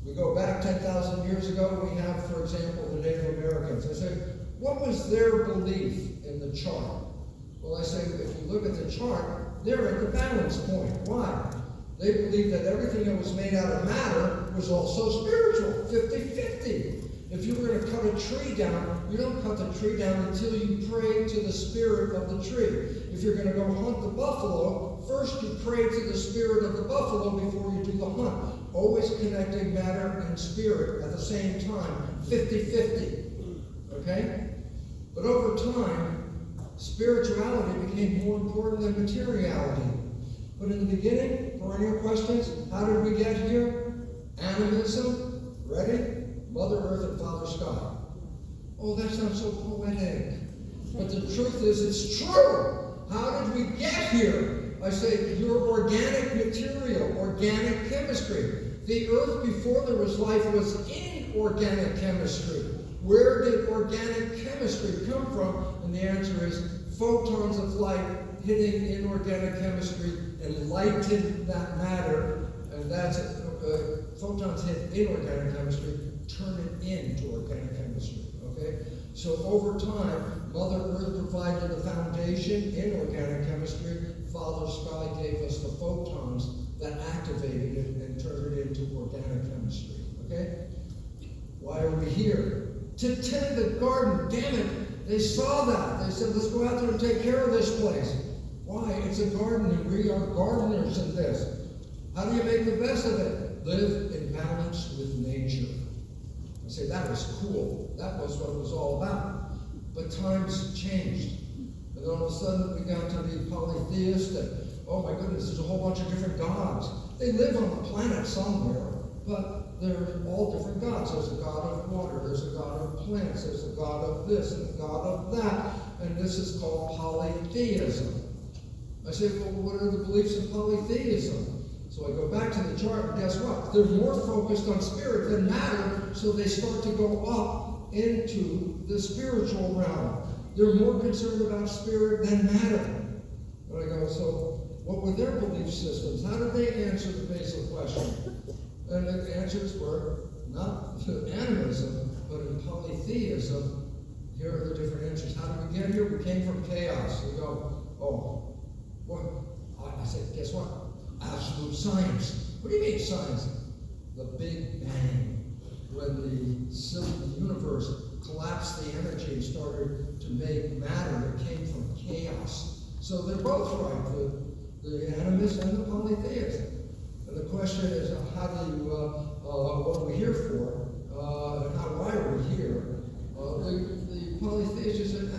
We go back 10,000 years ago, we have, for example, the Native Americans. I say, what was their belief in the chart? Well, I say, if you look at the chart, they're at the balance point. Why? They believed that everything that was made out of matter was also spiritual, 50-50. If you were going to cut a tree down, you don't cut the tree down until you pray to the spirit of the tree. If you're going to go hunt the buffalo, first you pray to the spirit of the buffalo before you do the hunt. Always connecting matter and spirit at the same time, 50-50. Okay? But over time, spirituality became more important than materiality. But in the beginning, perennial questions, how did we get here? Animism, ready? Mother Earth and Father Sky. Oh, that sounds so poetic. But the truth is, it's true. How did we get here? I say, your organic material, organic chemistry. The Earth before there was life was inorganic chemistry. Where did organic chemistry come from? And the answer is photons of light hitting inorganic chemistry enlightened that matter, and that's it. Photons hit inorganic chemistry, turn it into organic chemistry. Okay? So over time, Mother Earth provided the foundation in organic chemistry. Father Sky gave us the photons that activated it and turned it into organic chemistry. Okay? Why are we here? To tend the garden. Damn it. They saw that. They said, let's go out there and take care of this place. Why? It's a garden, and we are gardeners in this. How do you make the best of it? Live in balance with nature. I say, that was cool. That was what it was all about. But times changed. And all of a sudden, we got to be polytheistic. Oh my goodness, there's a whole bunch of different gods. They live on the planet somewhere, but they're all different gods. There's a god of water, there's a god of plants, there's a god of this and a god of that. And this is called polytheism. I say, well, what are the beliefs in polytheism? So I go back to the chart, and guess what? They're more focused on spirit than matter, so they start to go up into the spiritual realm. They're more concerned about spirit than matter. And I go, so what were their belief systems? How did they answer the basic question? And the answers were not animism, but in polytheism. Here are the different answers. How did we get here? We came from chaos. We go, oh, what? I said, guess what? Absolute science. What do you mean science? The Big Bang. When the universe collapsed the energy and started to make matter that came from chaos. So they're both right, the animists and the polytheists. And the question is, how do you, what are we here for? And why are we here? The polytheists just said,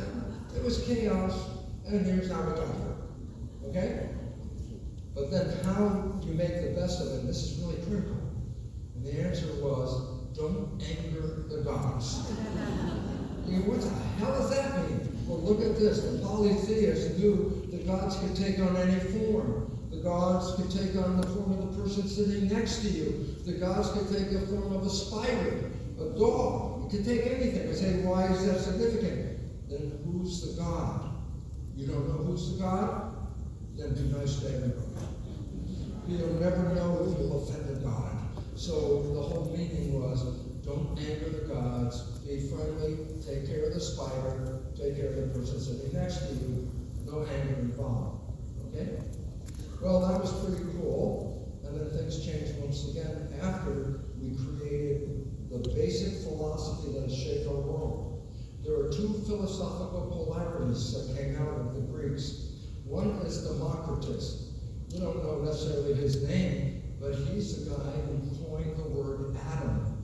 it was chaos, and here's how we got here. Okay? But then how do you make the best of it? And this is really critical. And the answer was, don't anger the gods. You know, what the hell does that mean? Well, look at this. The polytheists knew the gods could take on any form. The gods could take on the form of the person sitting next to you. The gods could take the form of a spider, a dog. It could take anything. I say, why is that significant? Then who's the god? You don't know who's the god? Then be nice to everybody. You'll never know if you'll offend a god. So the whole meaning was, don't anger the gods, be friendly, take care of the spider, take care of the person sitting next to you, no anger involved. Okay? Well, that was pretty cool. And then things changed once again after we created the basic philosophy that has shaped our world. There are two philosophical polarities that came out of the Greeks. One is Democritus. We don't know necessarily his name, but he's the guy who coined the word atom.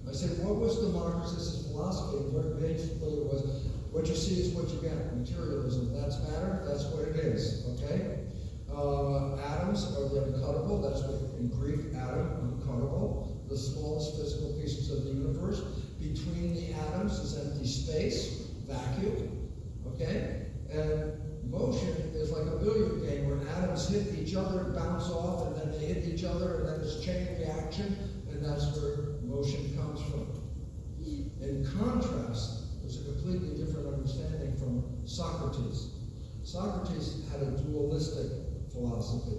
I said, what was Democritus' philosophy? And very basically it was, what you see is what you get. Materialism, that's matter, that's what it is, okay? Atoms are the uncuttable, that's what in Greek, atom, uncuttable, the smallest physical pieces of the universe. Between chain reaction, and that's where motion comes from. In contrast, there's a completely different understanding from Socrates. Socrates had a dualistic philosophy.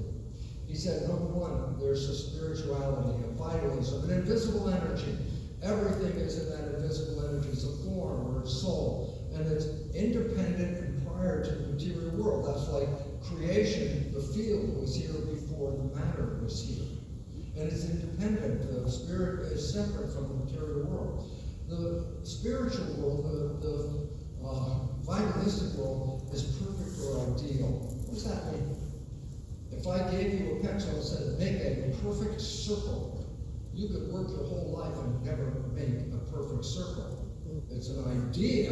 He said, number one, there's a spirituality, a vitalism, an invisible energy. Everything is in that invisible energy. It's a form or a soul. And it's independent and prior to the material world. That's like creation. The field was here before the matter was here. And it's independent. The spirit is separate from the material world. The spiritual world, the vitalistic world, is perfect or ideal. What does that mean? If I gave you a pencil and said, make a perfect circle, you could work your whole life and never make a perfect circle. It's an idea,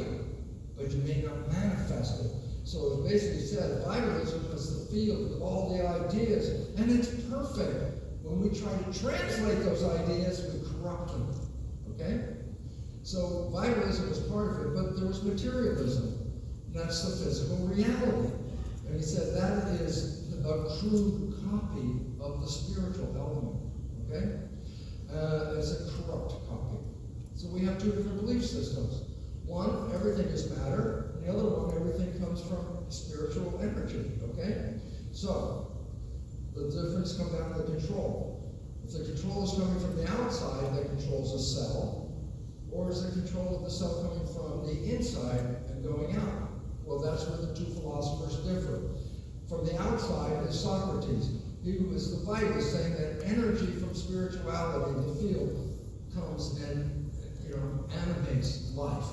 but you may not manifest it. So it basically said vitalism is the field with all the ideas, and it's perfect. When we try to translate those ideas, we corrupt them. Okay? So vitalism was part of it, but there was materialism. That's the physical reality. And he said that is a crude copy of the spiritual element. Okay? It's a corrupt copy. So we have two different belief systems. One, everything is matter, and the other one, everything comes from spiritual energy. Okay? So the difference comes down to the control. If the control is coming from the outside, that controls a cell, or is the control of the cell coming from the inside and going out? Well, that's where the two philosophers differ. From the outside is Socrates. He was the vitalist, saying that energy from spirituality, the field, comes and animates life.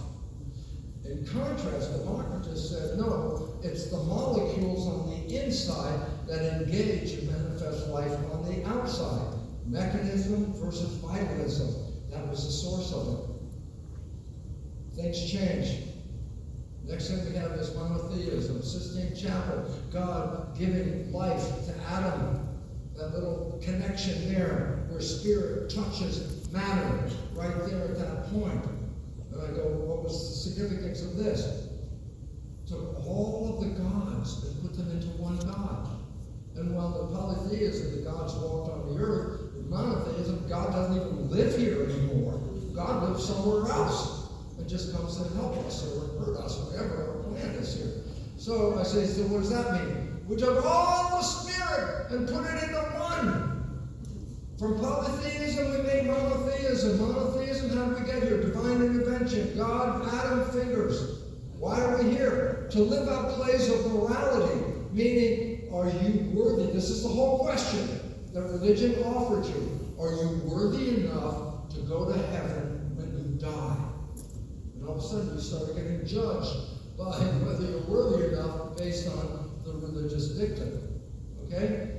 In contrast, Democritus said, no, it's the molecules on the inside that engage and manifest life on the outside. Mechanism versus vitalism. That was the source of it. Things change. Next thing we have is monotheism, Sistine Chapel, God giving life to Adam, that little connection there where spirit touches matter, right there at that point. And I go, what was the significance of this? Took all of the gods and put them into one God. And while the polytheism, the gods walked on the earth, in monotheism, God doesn't even live here anymore. God lives somewhere else. It just comes and help us or hurt us, whatever our plan is here. So I say, so what does that mean? We took all the spirit and put it into one. From polytheism, we made monotheism. Monotheism, how did we get here? Divine intervention. God, Adam, fingers. Why are we here? To live out plays of morality. Meaning, are you worthy? This is the whole question that religion offered you. Are you worthy enough to go to heaven when you die? And all of a sudden, you start getting judged by whether you're worthy enough based on the religious dictum. Okay?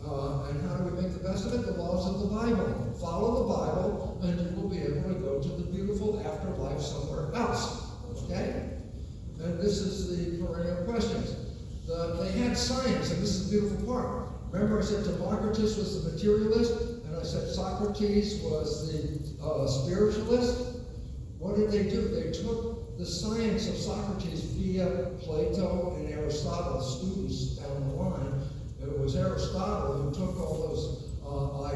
And how do we make the best of it? The laws of the Bible. Follow the Bible, and you will be able to go to the beautiful afterlife somewhere else. Okay? And this is the perennial questions. They had science, and this is the beautiful part. Remember I said Democritus was the materialist, and I said Socrates was the spiritualist? What did they do? They took the science of Socrates via Plato and Aristotle, students down the line. It was Aristotle who took all those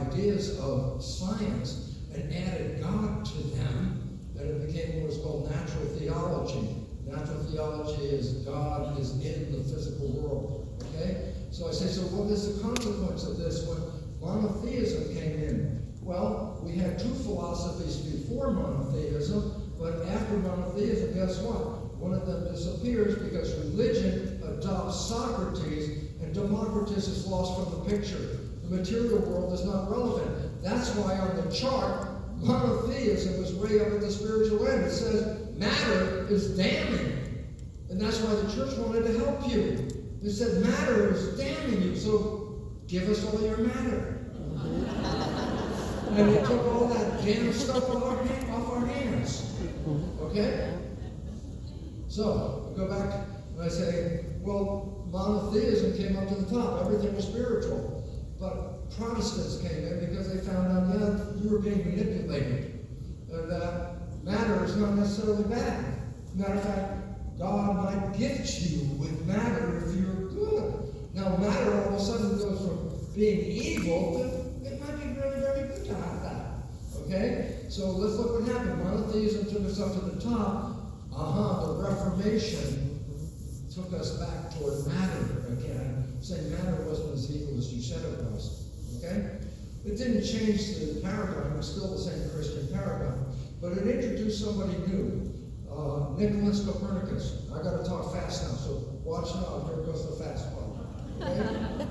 ideas of science and added God to them, and it became what was called natural theology. Natural theology is God is in the physical world. Okay? So I say, so what is the consequence of this when monotheism came in? Well, we had two philosophies before monotheism, but after monotheism, guess what? One of them disappears because religion adopts Socrates, and Democritus is lost from the picture. The material world is not relevant. That's why on the chart, monotheism is way up at the spiritual end. It says matter is damning. And that's why the church wanted to help you. It said matter is damning you, so give us all your matter. And it took all that damn stuff off our hands. Okay? So, we go back and I say, well, monotheism came up to the top. Everything was spiritual. But Protestants came in because they found out, yeah, you were being manipulated. And matter is not necessarily bad. Matter of fact, God might gift you with matter if you're good. Now, matter all of a sudden goes from being evil to it might be very, very good to have that. Okay? So let's look what happened. Monotheism took us up to the top. The Reformation took us back toward matter again, saying matter wasn't as evil as you said it was. Okay? It didn't change the paradigm. It was still the same Christian paradigm. But it introduced somebody new. Nicholas Copernicus. I got to talk fast now, so watch now. Here goes the fast one. Okay?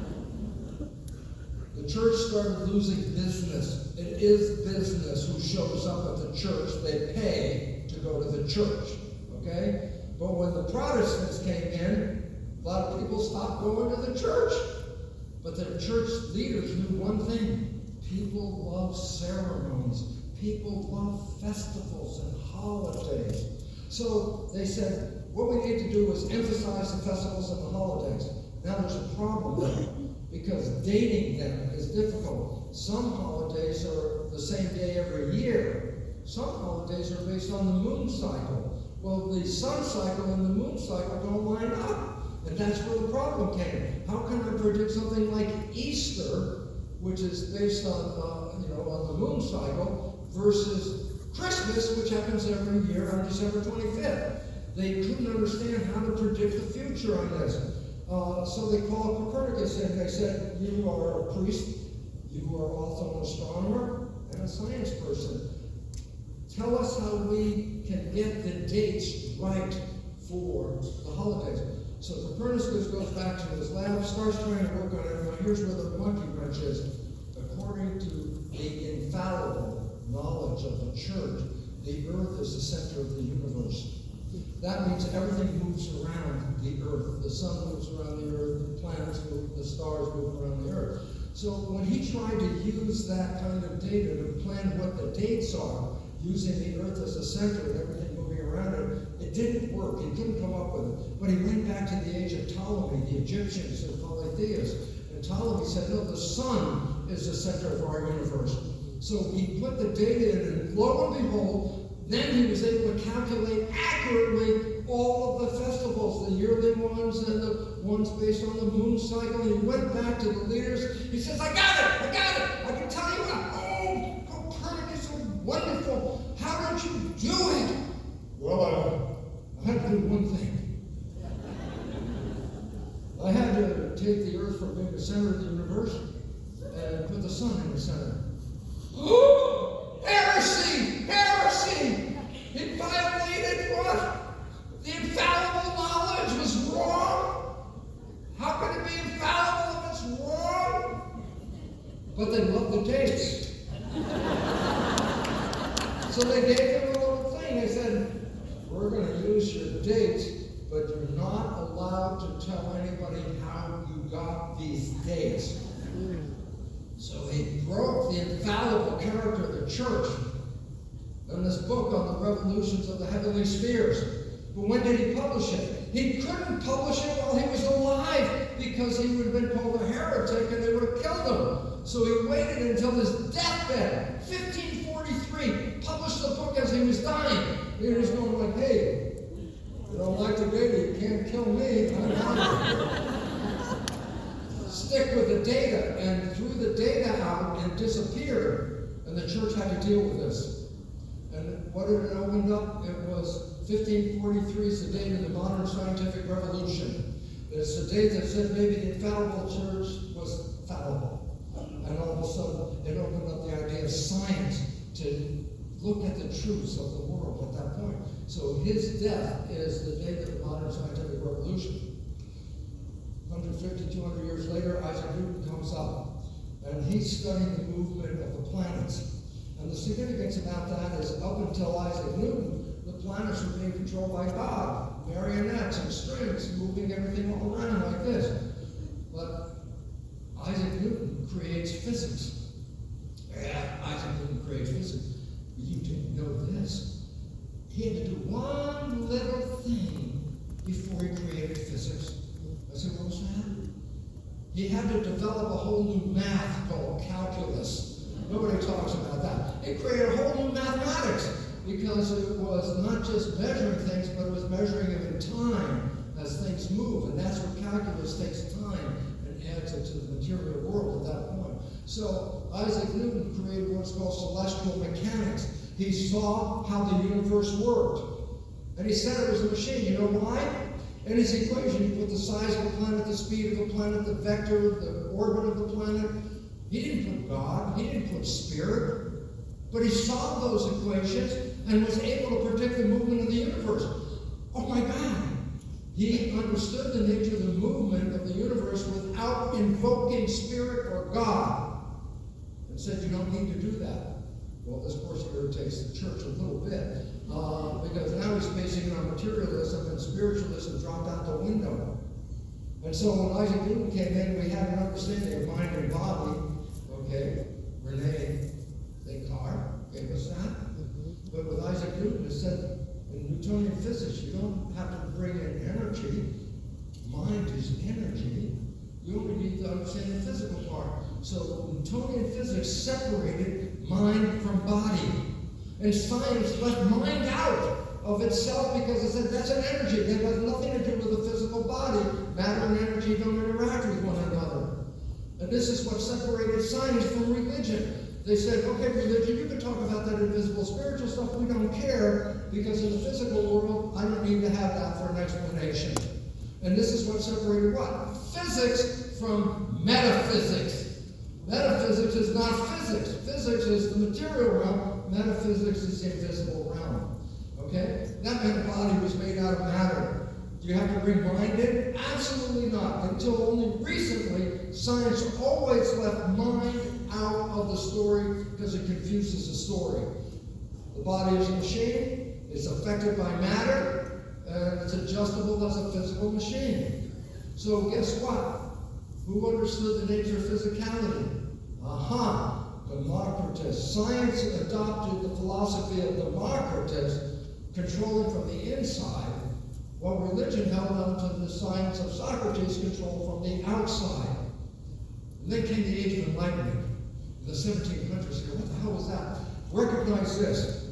The church started losing business. It is business who shows up at the church. They pay to go to the church. Okay? But when the Protestants came in, a lot of people stopped going to the church. But the church leaders knew one thing. People love ceremonies. People love festivals and holidays. So they said, what we need to do is emphasize the festivals and the holidays. Now there's a problem there, because dating them is difficult. Some holidays are the same day every year. Some holidays are based on the moon cycle. Well, the sun cycle and the moon cycle don't line up. And that's where the problem came. How can I predict something like Easter, which is based on the moon cycle, versus Christmas, which happens every year on December 25th. They couldn't understand how to predict the future on this. So they called Copernicus in. They said, you are a priest, you are also an astronomer and a science person. Tell us how we can get the dates right for the holidays. So Copernicus goes back to his lab, starts trying to work on it. Now here's where the monkey wrench is. According to the infallible knowledge of the church, the earth is the center of the universe. That means everything moves around the earth. The sun moves around the earth, the planets move, the stars move around the earth. So when he tried to use that kind of data to plan what the dates are, using the earth as a center and everything moving around it, it didn't work. He couldn't come up with it. But he went back to the age of Ptolemy, the Egyptians and Polytheists. And Ptolemy said, no, the sun is the center of our universe. So he put the data in, and lo and behold, then he was able to calculate accurately all of the festivals, the yearly ones and the ones based on the moon cycle. And he went back to the leaders. He says, I got it! I can tell you what. Oh, Copernicus, so wonderful. How did you do it? Well, I had to do one thing. I had to take the earth from being the center of the universe and put the sun in the center. Heresy! Heresy! It violated what? The infallible knowledge was wrong. How can it be infallible if it's wrong? But they loved the dates. So they gave him a little thing. They said, we're going to use your dates, but you're not allowed to tell anybody how you got these dates. So he broke the infallible character of the church in this book on the revolutions of the heavenly spheres. But when did he publish it? He couldn't publish it while he was alive because he would have been called a heretic and they would have killed him. So he waited until his deathbed, 1543, published the book as he was dying. He was going like, hey, you don't like the data, you can't kill me. I'm out. Stick with the data, and threw the data out and disappeared, and the church had to deal with this. And what did it open up? It was 1543 is the date of the modern scientific revolution. It's the date that said maybe the infallible church was fallible. And all of a sudden, it opened up the idea of science to look at the truths of the world at that point. So his death is the date of the modern scientific revolution. 150, 200 years later, Isaac Newton comes up, and he's studying the movement of the planets. And the significance about that is up until Isaac Newton, the planets were being controlled by God, marionettes and strings, moving everything all around like this. But Isaac Newton creates physics. Yeah, Isaac Newton creates physics. You didn't know this. He had to do one little thing before he created physics. I said, what was that? He had to develop a whole new math called calculus. Nobody talks about that. It created a whole new mathematics because it was not just measuring things, but it was measuring them in time as things move. And that's what calculus takes time and adds it to the material world at that point. So Isaac Newton created what's called celestial mechanics. He saw how the universe worked. And he said it was a machine. You know why? In his equation, he put the size of the planet, the speed of the planet, the vector, the orbit of the planet. He didn't put God. He didn't put spirit. But he solved those equations and was able to predict the movement of the universe. Oh my God! He understood the nature of the movement of the universe without invoking spirit or God. And said you don't need to do that. Well, this of course irritates the church a little bit. Because now he's basing it on materialism, and spiritualism dropped out the window. And so when Isaac Newton came in, we had an understanding of mind and body. Okay, Rene Descartes gave us that. But with Isaac Newton, it said in Newtonian physics, you don't have to bring in energy. Mind is energy. You only need to understand the physical part. So Newtonian physics separated mind from body. And science left mind out of itself because it said that's an energy. It has nothing to do with the physical body. Matter and energy don't interact with one another. And this is what separated science from religion. They said, okay, religion, you can talk about that invisible spiritual stuff. We don't care because in the physical world, I don't need to have that for an explanation. And this is what separated what? Physics from metaphysics. Metaphysics is not physics. Physics is the material realm. Metaphysics is the invisible realm. Okay? That meant the body was made out of matter. Do you have to bring mind in? Absolutely not. Until only recently, science always left mind out of the story because it confuses the story. The body is a machine. It's affected by matter. And it's adjustable as a physical machine. So guess what? Who understood the nature of physicality? Aha! Democritus. Science adopted the philosophy of Democritus, controlling from the inside, while religion held on to the science of Socrates, controlled from the outside. And then came the Age of Enlightenment, in the 1700s. What the hell was that? Recognize this.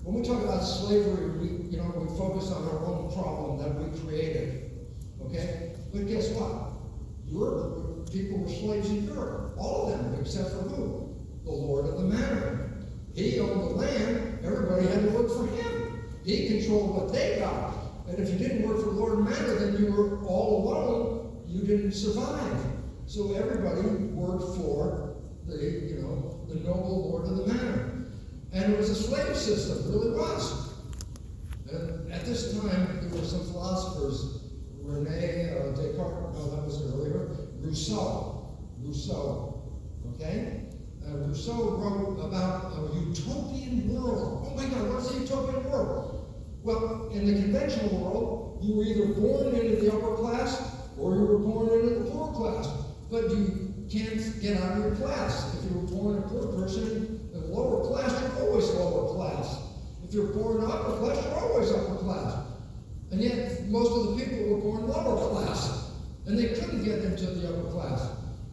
When we talk about slavery, we focus on our own problem that we created. Okay? But guess what? Europe, people were slaves in Europe. All of them, except for who? The Lord of the Manor. He owned the land. Everybody had to work for him. He controlled what they got. And if you didn't work for the Lord of the Manor, then you were all alone. You didn't survive. So everybody worked for the noble Lord of the Manor. And it was a slave system. It really was. And at this time, there were some philosophers. Rene Descartes, no, that was earlier. Rousseau, okay? Rousseau wrote about a utopian world. Oh my God, what's a utopian world? Well, in the conventional world, you were either born into the upper class or you were born into the poor class. But you can't get out of your class. If you were born a poor person in the lower class, you're always lower class. If you're born upper class, you're always upper class. And yet, most of the people were born lower class, and they couldn't get into the upper class.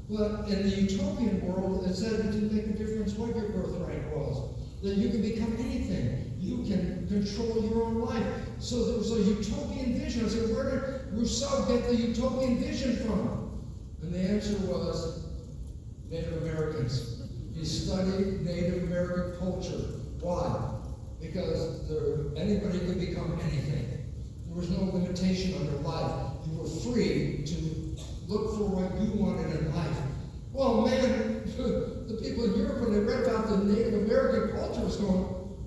But in the utopian world, it said it didn't make a difference what your birthright was. That you can become anything. You can control your own life. So there was a utopian vision. I said, where did Rousseau get the utopian vision from? And the answer was Native Americans. He studied Native American culture. Why? Because anybody could become anything. There was no limitation on your life. You were free to look for what you wanted in life. Well, man, the people in Europe, when they read about the Native American culture, was going,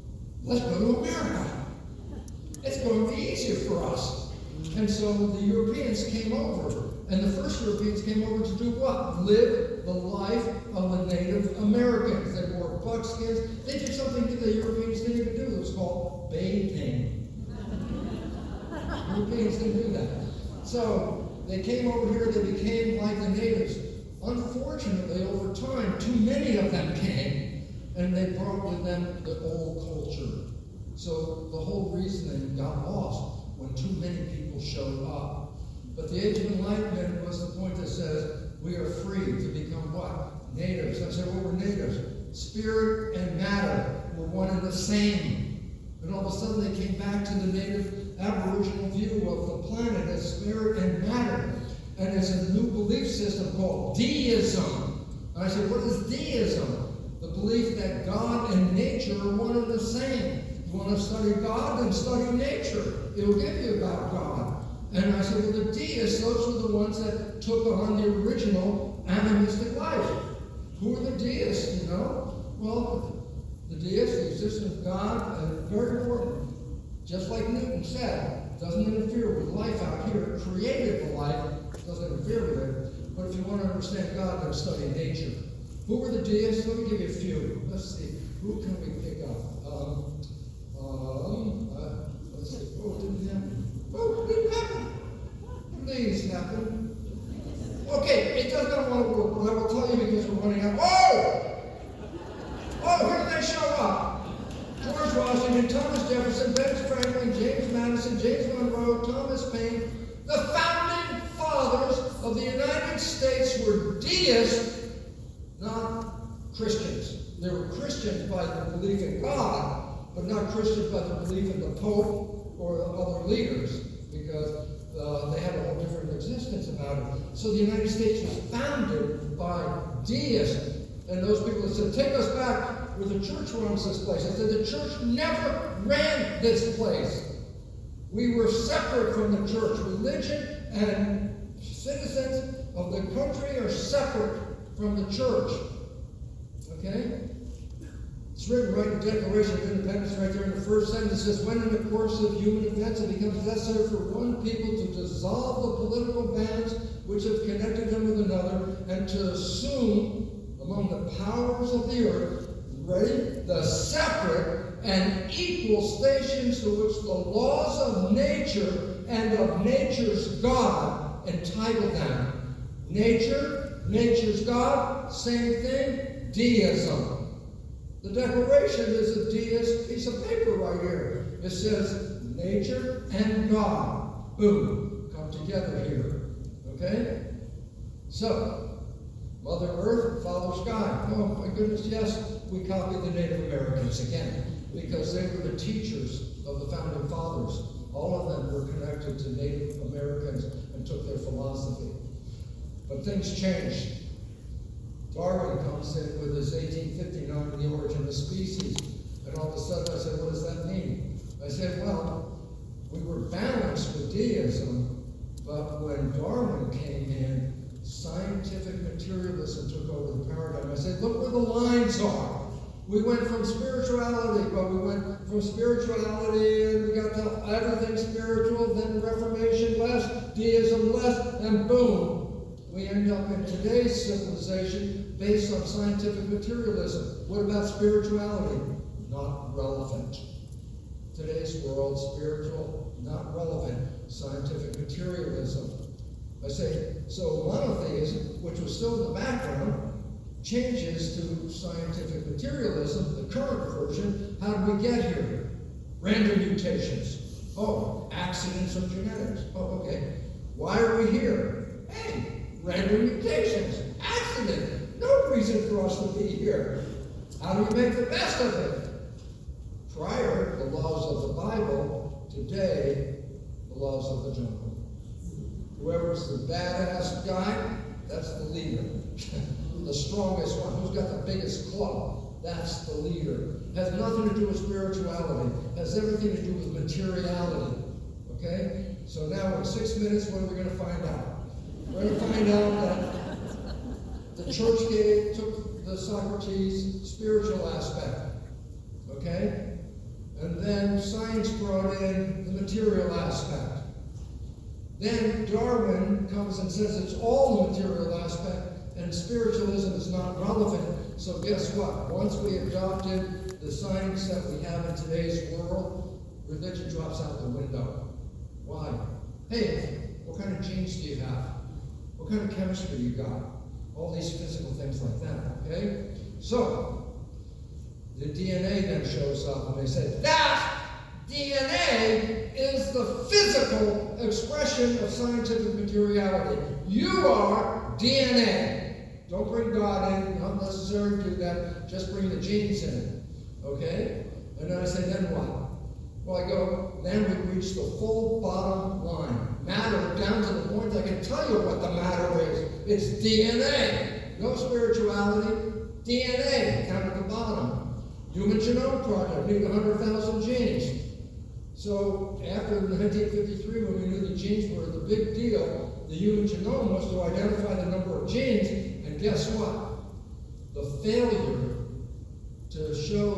let's go to America. It's going to be easier for us. And so the Europeans came over. And the first Europeans came over to do what? Live the life of the Native Americans. They wore buckskins. They did something that the Europeans didn't even do. It was called bathing. Europeans didn't do that. So they came over here, they became like the natives. Unfortunately, over time, too many of them came, and they brought with them the old culture. So the whole reasoning got lost when too many people showed up. But the Age of Enlightenment was the point that says we are free to become what? Natives. I said, what were natives? Spirit and matter were one and the same. And all of a sudden they came back to the native aboriginal view of the planet as spirit and matter. And there's a new belief system called deism. And I said, what is deism? The belief that God and nature are one and the same. You want to study God, then study nature. It'll give you about God. And I said, well, the deists, those were the ones that took on the original animistic life. Who are the deists, you know? Well, the deists, the existence of God, and very important, just like Newton said, doesn't interfere with life out here. Created the life, doesn't interfere with it. But if you want to understand God, then study nature. Who were the deists? Let me give you a few. Let's see. Who can we pick up? Let's see. Oh, it didn't happen. Oh, it didn't happen. Please happen. Okay, it does not want to work, but I will tell you because we're running out. Oh! Oh, here they show up. George Washington, Thomas Jefferson, Benjamin Franklin, James Madison, James Monroe, Thomas Paine. The founding fathers of the United States were deists, not Christians. They were Christians by the belief in God, but not Christians by the belief in the Pope or the other leaders, because they had a whole different existence about it. So the United States was founded by deists. And those people that said, take us back where the church runs this place. I said, the church never ran this place. We were separate from the church. Religion and citizens of the country are separate from the church. Okay? It's written right in the Declaration of Independence, right there in the first sentence. It says, when in the course of human events it becomes necessary for one people to dissolve the political bands which have connected them with another, and to assume among the powers of the earth, ready, the separate and equal stations to which the laws of nature and of nature's God entitle them. Nature, nature's God, same thing, deism. The Declaration is a deist piece of paper right here. It says nature and God, boom, come together here. Okay? So, Mother Earth, Father Sky. Oh my goodness, yes, we copied the Native Americans again, because they were the teachers of the founding fathers. All of them were connected to Native Americans and took their philosophy. But things changed. Darwin comes in with his 1859 The Origin of Species, and all of a sudden I said, what does that mean? I said, well, we were balanced with deism, but when Darwin came in, scientific materialism took over the paradigm. I said, look where the lines are. We went from spirituality, but we went from spirituality and we got to everything spiritual, then Reformation less, deism less, and boom. We end up in today's civilization based on scientific materialism. What about spirituality? Not relevant. Today's world, spiritual, not relevant. Scientific materialism. I say, so monotheism, which was still in the background, changes to scientific materialism, the current version. How did we get here? Random mutations. Oh, accidents of genetics. Oh, okay. Why are we here? Hey, random mutations. Accident. No reason for us to be here. How do we make the best of it? Prior, the laws of the Bible. Today, the laws of the jungle. Whoever's the badass guy, that's the leader. The strongest one, who's got the biggest club, that's the leader. Has nothing to do with spirituality, has everything to do with materiality. Okay? So now in 6 minutes, what are we going to find out? We're going to find out that the church took the Socrates spiritual aspect. Okay? And then science brought in the material aspect. Then Darwin comes and says it's all the material aspect and spiritualism is not relevant. So guess what? Once we adopted the science that we have in today's world, religion drops out the window. Why? Hey, what kind of genes do you have? What kind of chemistry you got? All these physical things like that, okay? So, the DNA then shows up and they say, that DNA is the physical expression of scientific materiality. You are DNA. Don't bring God in, not necessary to do that, just bring the genes in. Okay? And then I say, then what? Well, I go, then we reach the full bottom line. Matter down to the point I can tell you what the matter is. It's DNA. No spirituality. DNA, down at the bottom. Human Genome Project, need 100,000 genes. So after 1953, when we knew the genes were the big deal, the human genome was to identify the number of genes, and guess what? The failure to show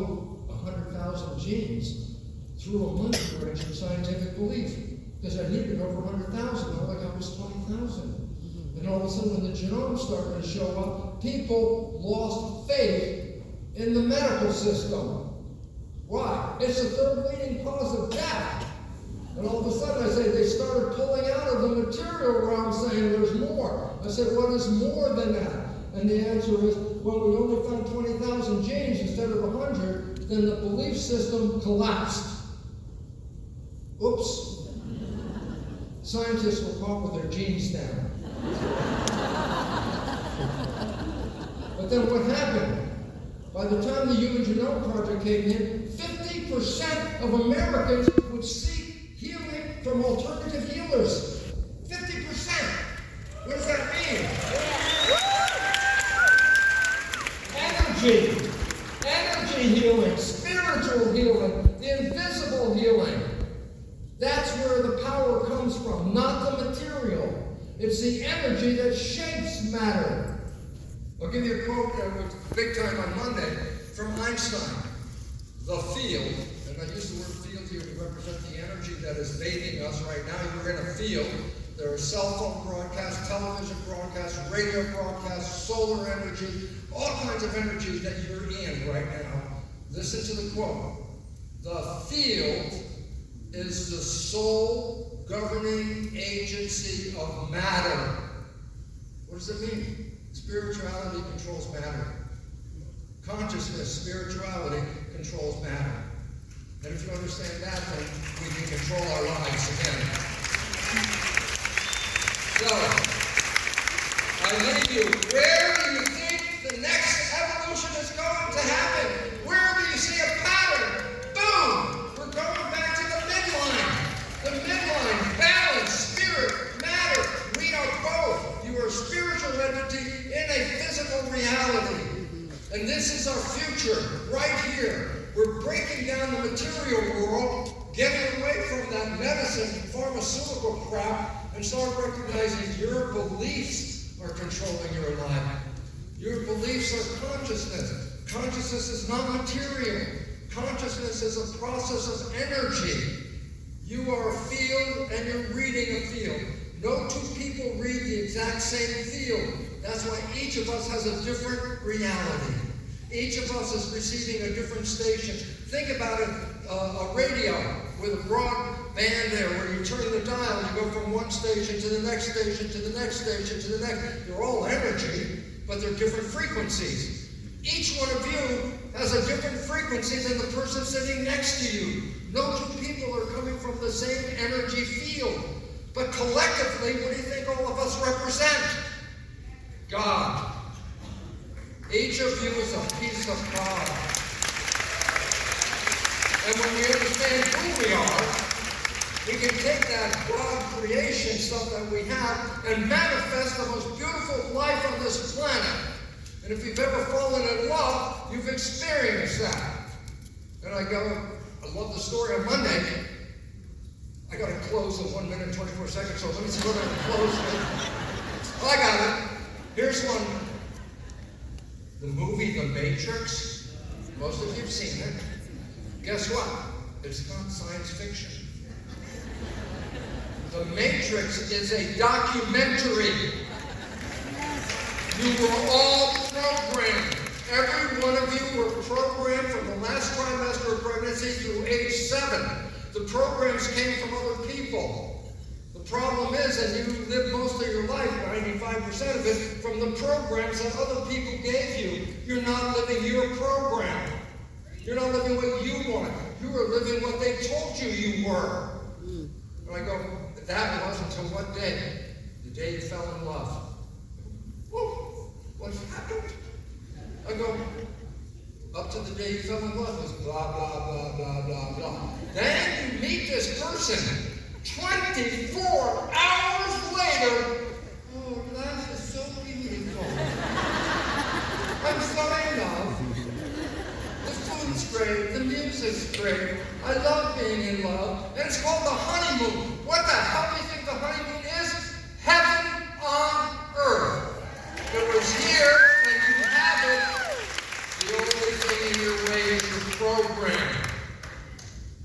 100,000 genes threw a monkey wrench in scientific belief, because I needed over 100,000, all I got was 20,000. And all of a sudden, when the genome started to show up, people lost faith in the medical system. Why? It's the third leading cause of death. And all of a sudden, I say, they started pulling out of the material realm saying there's more. I said, what is more than that? And the answer is, well, we only found 20,000 genes instead of 100, then the belief system collapsed. Oops. Scientists were caught with their genes down. But then what happened? By the time the Human Genome Project came in, 50% of Americans would seek healing from alternative healers. 50%. What does that mean? Energy healing, spiritual healing, the invisible healing. That's where the power comes from, not the material. It's the energy that shapes matter. I'll give you a quote that was big time on Monday from Einstein. The field, and I use the word field here to represent the energy that is bathing us right now. You're in a field. There are cell phone broadcasts, television broadcasts, radio broadcasts, solar energy, all kinds of energies that you're in right now. Listen to the quote. The field is the sole governing agency of matter. What does it mean? Spirituality controls matter. Consciousness, spirituality controls matter. And if you understand that, then we can control our lives again. So, I leave you. Where do you think the next evolution is going to happen? Where do you see a pattern? Boom! We're going back to the midline. The midline, balance, spirit, matter. We are both. You are a spiritual entity in a physical reality. And this is our future, right here. We're breaking down the material world, getting away from that medicine, pharmaceutical crap, and start recognizing your beliefs are controlling your life. Your beliefs are consciousness. Consciousness is not material. Consciousness is a process of energy. You are a field and you're reading a field. No two people read the exact same field. That's why each of us has a different reality. Each of us is receiving a different station. Think about it, a radio with a broad band there where you turn the dial and you go from one station to the next station to the next station to the next. They're all energy, but they're different frequencies. Each one of you has a different frequency than the person sitting next to you. No two people are coming from the same energy field. But collectively, what do you think all of us represent? God. Each of you is a piece of God. And when we understand who we are, we can take that God creation stuff that we have and manifest the most beautiful life on this planet. And if you've ever fallen in love, you've experienced that. And I love the story on Monday. I got to close in 1 minute and 24 seconds, so let me see what I can close with. I got it. Here's one. The movie The Matrix. Most of you have seen it. Guess what? It's not science fiction. The Matrix is a documentary. You were all programmed. Every one of you were programmed from the last trimester of pregnancy through age 7. The programs came from other people. The problem is that you live most of your life, 95% of it, from the programs that other people gave you. You're not living your program. You're not living what you want. You are living what they told you you were. And I go, that was until what day? The day you fell in love. Woo, what happened? I go, up to the day you fell in love was blah, blah, blah, blah, blah, blah. Then you meet this person, 24 hours later, oh, life is so beautiful. great, the music's great, I love being in love, and it's called the honeymoon. What the hell do you think the honeymoon is? Heaven on earth. It was here, and you have it. The only thing in your way is your program.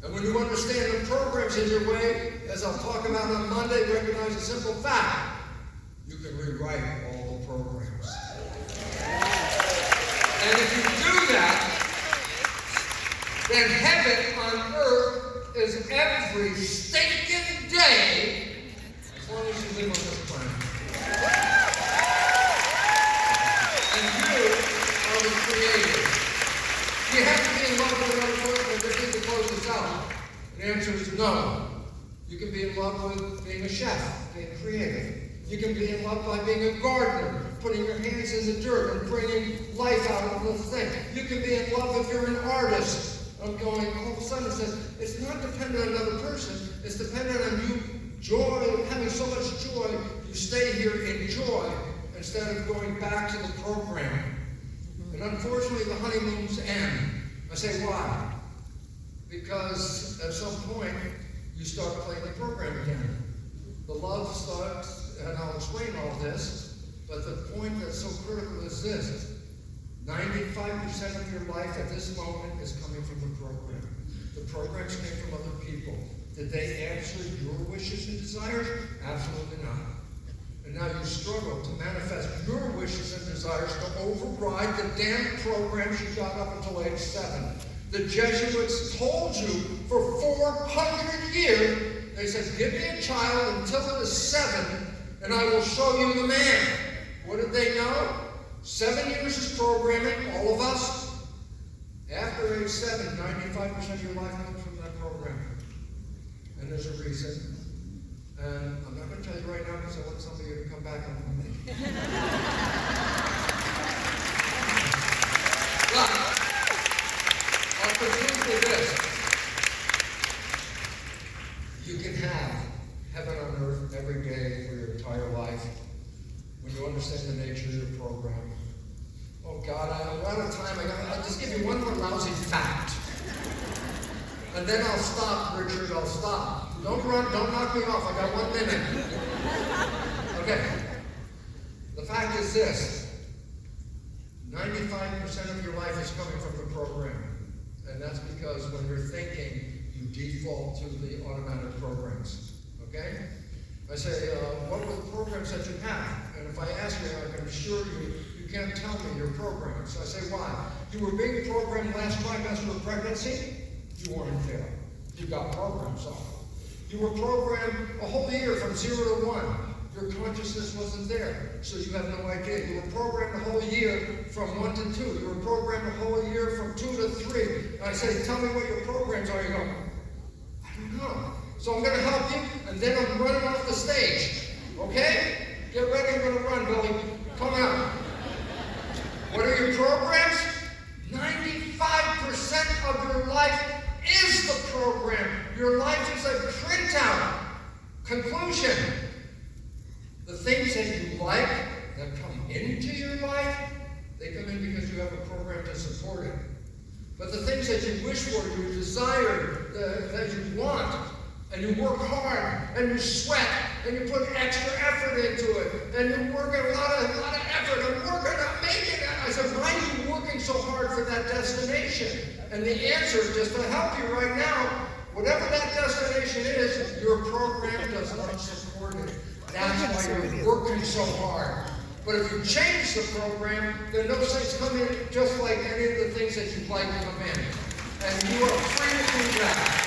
And when you understand the programs in your way, as I'll talk about on Monday, recognize a simple fact. You can rewrite all the programs. And if you do that, then heaven on earth is every stinking day as long as you live on this planet. And you are the creator. Do you have to be in love with another person? They need to close this out. The answer is no. You can be in love with being a chef, being creative. You can be in love by being a gardener, putting your hands in the dirt and bringing life out of the thing. You can be in love if you're an artist. I'm going, all of a sudden it says, it's not dependent on another person, it's dependent on you, joy, having so much joy, you stay here in joy instead of going back to the program. And unfortunately, the honeymoons end. I say, why? Because at some point, you start playing the program again. The love starts, and I'll explain all this, but the point that's so critical is this. 95% of your life at this moment is coming from the program. The programs came from other people. Did they answer your wishes and desires? Absolutely not. And now you struggle to manifest your wishes and desires to override the damn programs you got up until age 7. The Jesuits told you for 400 years, they said, give me a child until it is 7, and I will show you the man. What did they know? 7 years is programming, all of us. After age 7, 95% of your life comes from that program. And there's a reason. And I'm not going to tell you right now because I want some of you to come back on Monday. But I'll conclude with this. You can have heaven on earth every day for your entire life when you understand the nature of your program. Oh God, I'm out of time. I'll just give you one more lousy fact. And then I'll stop, Richard, I'll stop. Don't run, don't knock me off, I got 1 minute. Okay. The fact is this. 95% of your life is coming from the program. And that's because when you're thinking, you default to the automatic programs. Okay? I say, what were the programs that you have? And if I ask you, I can assure you, you can't tell me your program. So I say, why? You were being programmed last trimester of pregnancy? You weren't there. You got programs off. You were programmed a whole year from 0 to 1. Your consciousness wasn't there, so you have no idea. You were programmed a whole year from 1 to 2. You were programmed a whole year from 2 to 3. And I say, tell me what your programs are. You go, I don't know. So I'm going to help you, and then I'm running off the stage. Okay? Get ready, I'm going to run, Billy. Come out. What are your programs? 95% of your life is the program. Your life is a printout. Conclusion. The things that you like that come into your life, they come in because you have a program to support it. But the things that you wish for, you desire, that you want, and you work hard, and you sweat, and you put extra effort into it, and you work a lot of effort, and working on making it. I said, why are you working so hard for that destination? And the answer, just to help you right now, whatever that destination is, your program does not support it. That's why you're working so hard. But if you change the program, then those things come in just like any of the things that you'd like to come in. And you are free to do that.